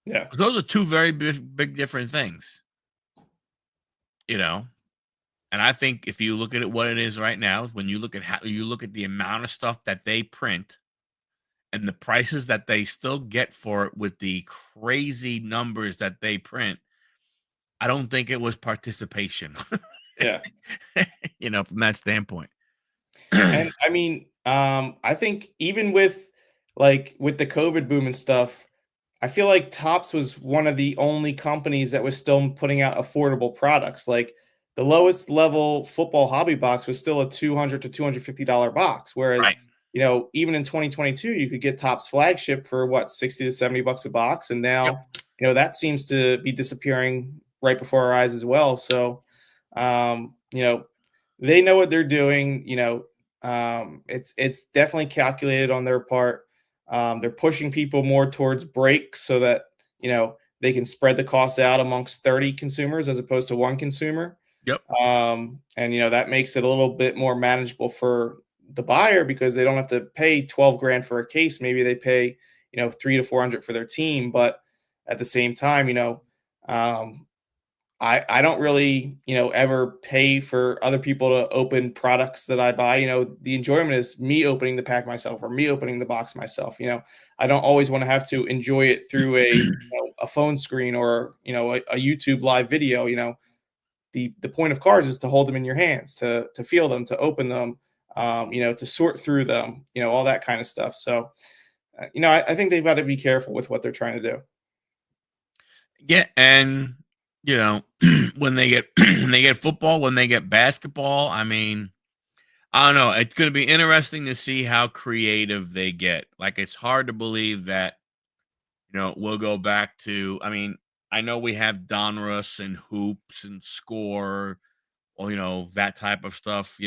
Yeah. 'Cause those are two very big different things, you know. And I think if you look at it, what it is right now, when you look at how you look at the amount of stuff that they print and the prices that they still get for it with the crazy numbers that they print, I don't think it was participation, Yeah. from that standpoint. And I mean, I think even with the COVID boom and stuff, I feel like Topps was one of the only companies that was still putting out affordable products. Like the lowest level football hobby box was still a $200 to $250 box, whereas Right. even in 2022, you could get Topps flagship for what, 60 to 70 bucks a box, and Yep. now that seems to be disappearing right before our eyes as well. So, they know what they're doing. It's definitely calculated on their part. They're pushing people more towards breaks so that they can spread the costs out amongst 30 consumers as opposed to one consumer. Yep. And that makes it a little bit more manageable for the buyer because they don't have to pay 12 grand for a case. Maybe they pay 3 to 400 for their team, but at the same time, um, I don't really, ever pay for other people to open products that I buy. The enjoyment is me opening the pack myself or me opening the box myself. I don't always want to have to enjoy it through a phone screen or, a YouTube live video. The point of cards is to hold them in your hands, to feel them, to open them, to sort through them, all that kind of stuff. So, I think they've got to be careful with what they're trying to do. Yeah, and when they get when they get football, when they get basketball, I mean, I don't know. It's going to be interesting to see how creative they get. Like, it's hard to believe that we'll go back to. I mean, I know we have Donruss and hoops and score, or that type of stuff.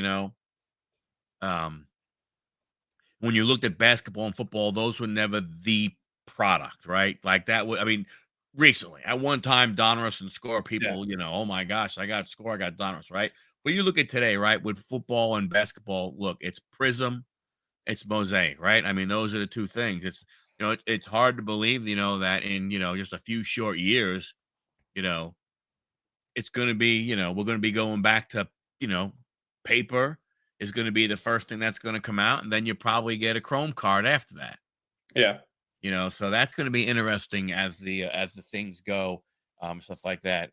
Um, when you looked at basketball and football, those were never the product, right? Like that was, I mean, recently at one time, Donruss and score Yeah. people, oh my gosh, I got score, I got Donruss, right? But you look at today, right, with football and basketball, look, it's Prism, it's Mosaic, right? I mean, those are the two things. It's it's hard to believe, that in just a few short years, you know, it's going to be, we're going to be going back to, paper is going to be the first thing that's going to come out. And then you probably get a Chrome card after that, Yeah. so that's going to be interesting as the things go, stuff like that.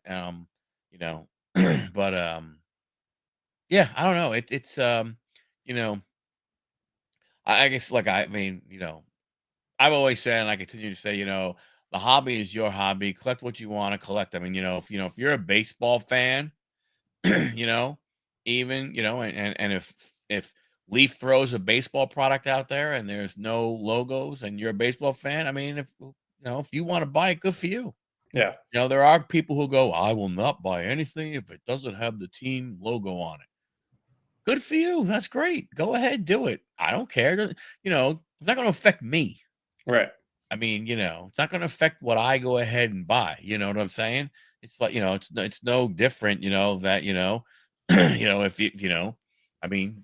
You know, but, yeah, I don't know. You know, I guess like, I mean, I've always said, and I continue to say, the hobby is your hobby. Collect what you want to collect. I mean, if you're a baseball fan, you know, even, and if Leaf throws a baseball product out there and there's no logos and you're a baseball fan, I mean, if you want to buy it, good for you. Yeah. There are people who go, I will not buy anything if it doesn't have the team logo on it. Good for you. That's great. Go ahead, do it. I don't care. It's not going to affect me. Right. I mean, it's not going to affect what I go ahead and buy. You know what I'm saying? It's like, it's no different, that, if I mean,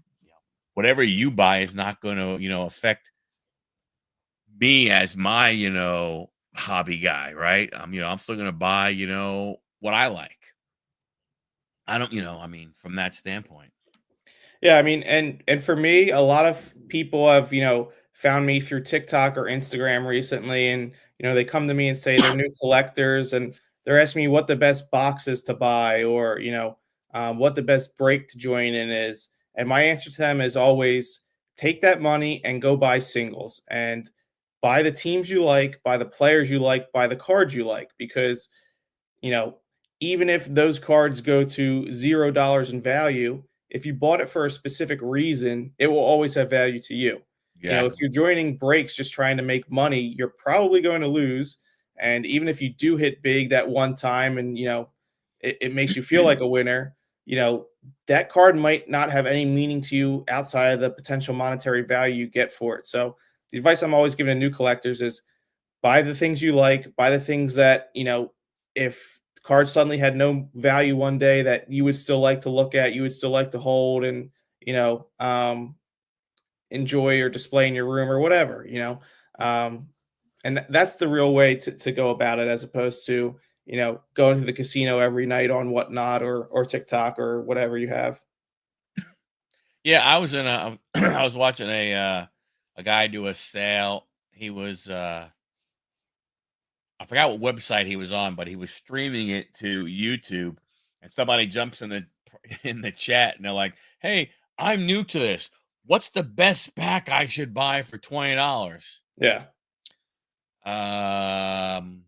whatever you buy is not going to, affect me as my, hobby guy, right? I'm still going to buy, what I like. I don't, I mean, from that standpoint. Yeah, I mean, and for me, a lot of people have, found me through TikTok or Instagram recently, and they come to me and say they're new collectors, and they're asking me what the best box is to buy, or what the best break to join in is. And my answer to them is always take that money and go buy singles and buy the teams you like, buy the players you like, buy the cards you like, because you know even if those cards go to $0 in value, if you bought it for a specific reason, it will always have value to you. If Exactly. you're joining breaks just trying to make money, you're probably going to lose. And even if you do hit big that one time and, it makes you feel like a winner, that card might not have any meaning to you outside of the potential monetary value you get for it. So the advice I'm always giving to new collectors is buy the things you like, buy the things that, if cards suddenly had no value one day that you would still like to look at, you would still like to hold and, you know, um, enjoy or display in your room or whatever, Um, and that's the real way to go about it as opposed to, going to the casino every night on whatnot or TikTok or whatever you have. Yeah, I was in a I was watching a guy do a sale. He was I forgot what website he was on, but he was streaming it to YouTube, and somebody jumps in the in the chat, and they're like, "Hey, I'm new to this. What's the best pack I should buy for $20?" Yeah. Um,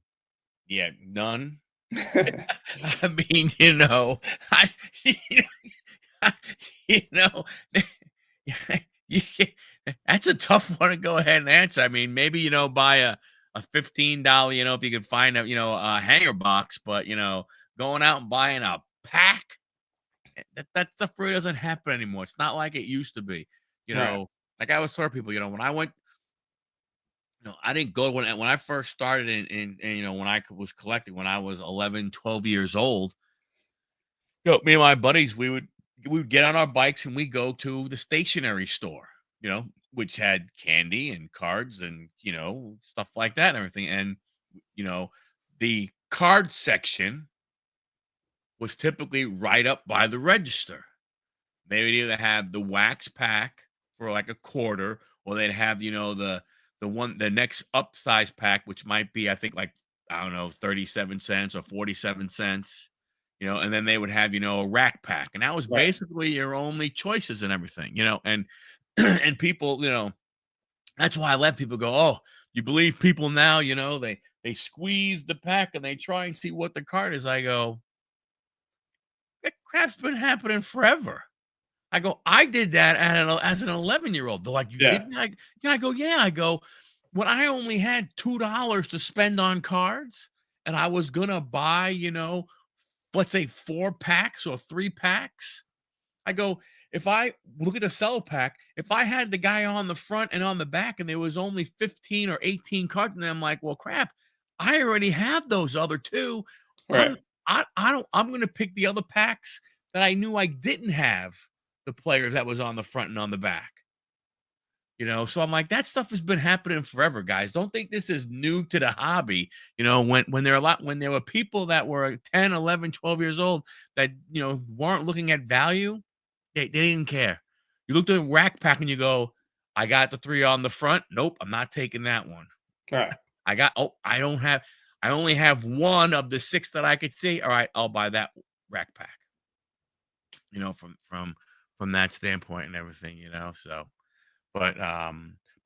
yeah, none. I mean, I, you know, you know, you that's a tough one to go ahead and answer. I mean, maybe buy a $15, if you could find a hanger box, but going out and buying a pack, that stuff really doesn't happen anymore. It's not like it used to be. You Right. know, like I was telling people, when I went, I didn't go when I first started in when I was collecting when I was 11, 12 years old. Me and my buddies, we would get on our bikes and we go to the stationery store, which had candy and cards and stuff like that and everything. And you know, the card section was typically right up by the register. They would either have the wax pack for like a quarter, or they'd have, the next upsize pack, which might be, I think, like, I don't know, 37 cents or 47 cents, and then they would have, a rack pack. And that was Right. basically your only choices and everything, and and people, that's why I let people go, oh, you believe people now, they squeeze the pack and they try and see what the card is. I go, that crap's been happening forever. I go, "I did that as an 11-year-old." They're like, "You Yeah. didn't?" Yeah, I go, "Yeah." I go, "When I only had $2 to spend on cards and I was gonna buy, let's say 4 packs or 3 packs." I go, "If I look at the sell pack, if I had the guy on the front and on the back and there was only 15 or 18 cards," and I'm like, "Well, crap, I already have those other 2. Right. I'm I don't I'm gonna pick the other packs that I knew I didn't have the players that was on the front and on the back." So I'm like, that stuff has been happening forever, guys. Don't think this is new to the hobby. When there were people that were 10, 11, 12 years old that, weren't looking at value, they didn't care. You looked at a rack pack and you go, I got the 3 on the front. Nope, I'm not taking that one. Right. I only have 1 of the 6 that I could see. All right, I'll buy that rack pack, from that standpoint and everything, so but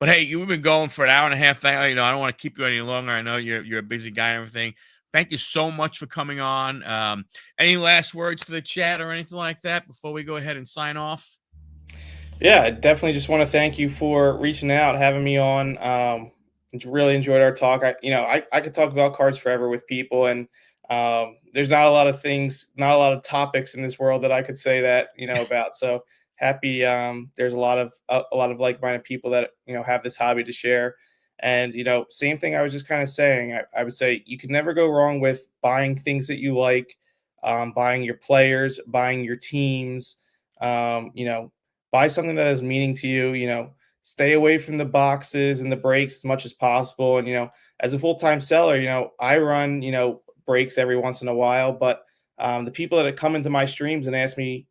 hey, you've been going for an hour and a half. I don't want to keep you any longer. I know you're a busy guy and everything. Thank you so much for coming on. Any last words for the chat or anything like that before we go ahead and sign off? Yeah, I definitely just want to thank you for reaching out, having me on. Really enjoyed our talk. I could talk about cards forever with people, and there's not a lot of things, not a lot of topics in this world that I could say that about. So happy. There's a lot of like-minded people that have this hobby to share. And same thing. I was just kind of saying. I would say you can never go wrong with buying things that you like, buying your players, buying your teams. Buy something that has meaning to you. Stay away from the boxes and the breaks as much as possible. And as a full-time seller, I run breaks every once in a while, but the people that come into my streams and ask me,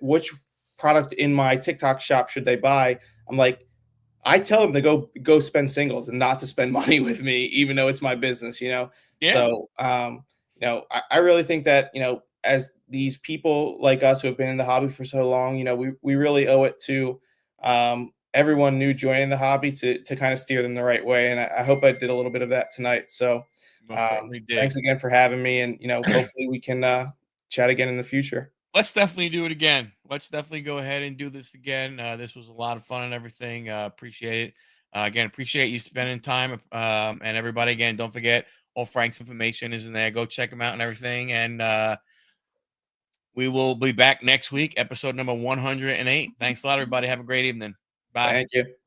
which product in my TikTok shop should they buy, I'm like, I tell them to go spend singles and not to spend money with me, even though it's my business. Yeah, So I really think that, as these people like us who have been in the hobby for so long, we really owe it to everyone new joining the hobby to kind of steer them the right way. And I hope I did a little bit of that tonight. So most certainly thanks did. again for having me, and hopefully we can chat again in the future. let's definitely do it again. Let's definitely go ahead and do this again. This was a lot of fun and everything. Appreciate it. Again, appreciate you spending time. And everybody, again, don't forget, all Frank's information is in there. Go check him out and everything. And we will be back next week, episode number 108. Thanks a lot, everybody. Have a great evening. Bye. Thank you.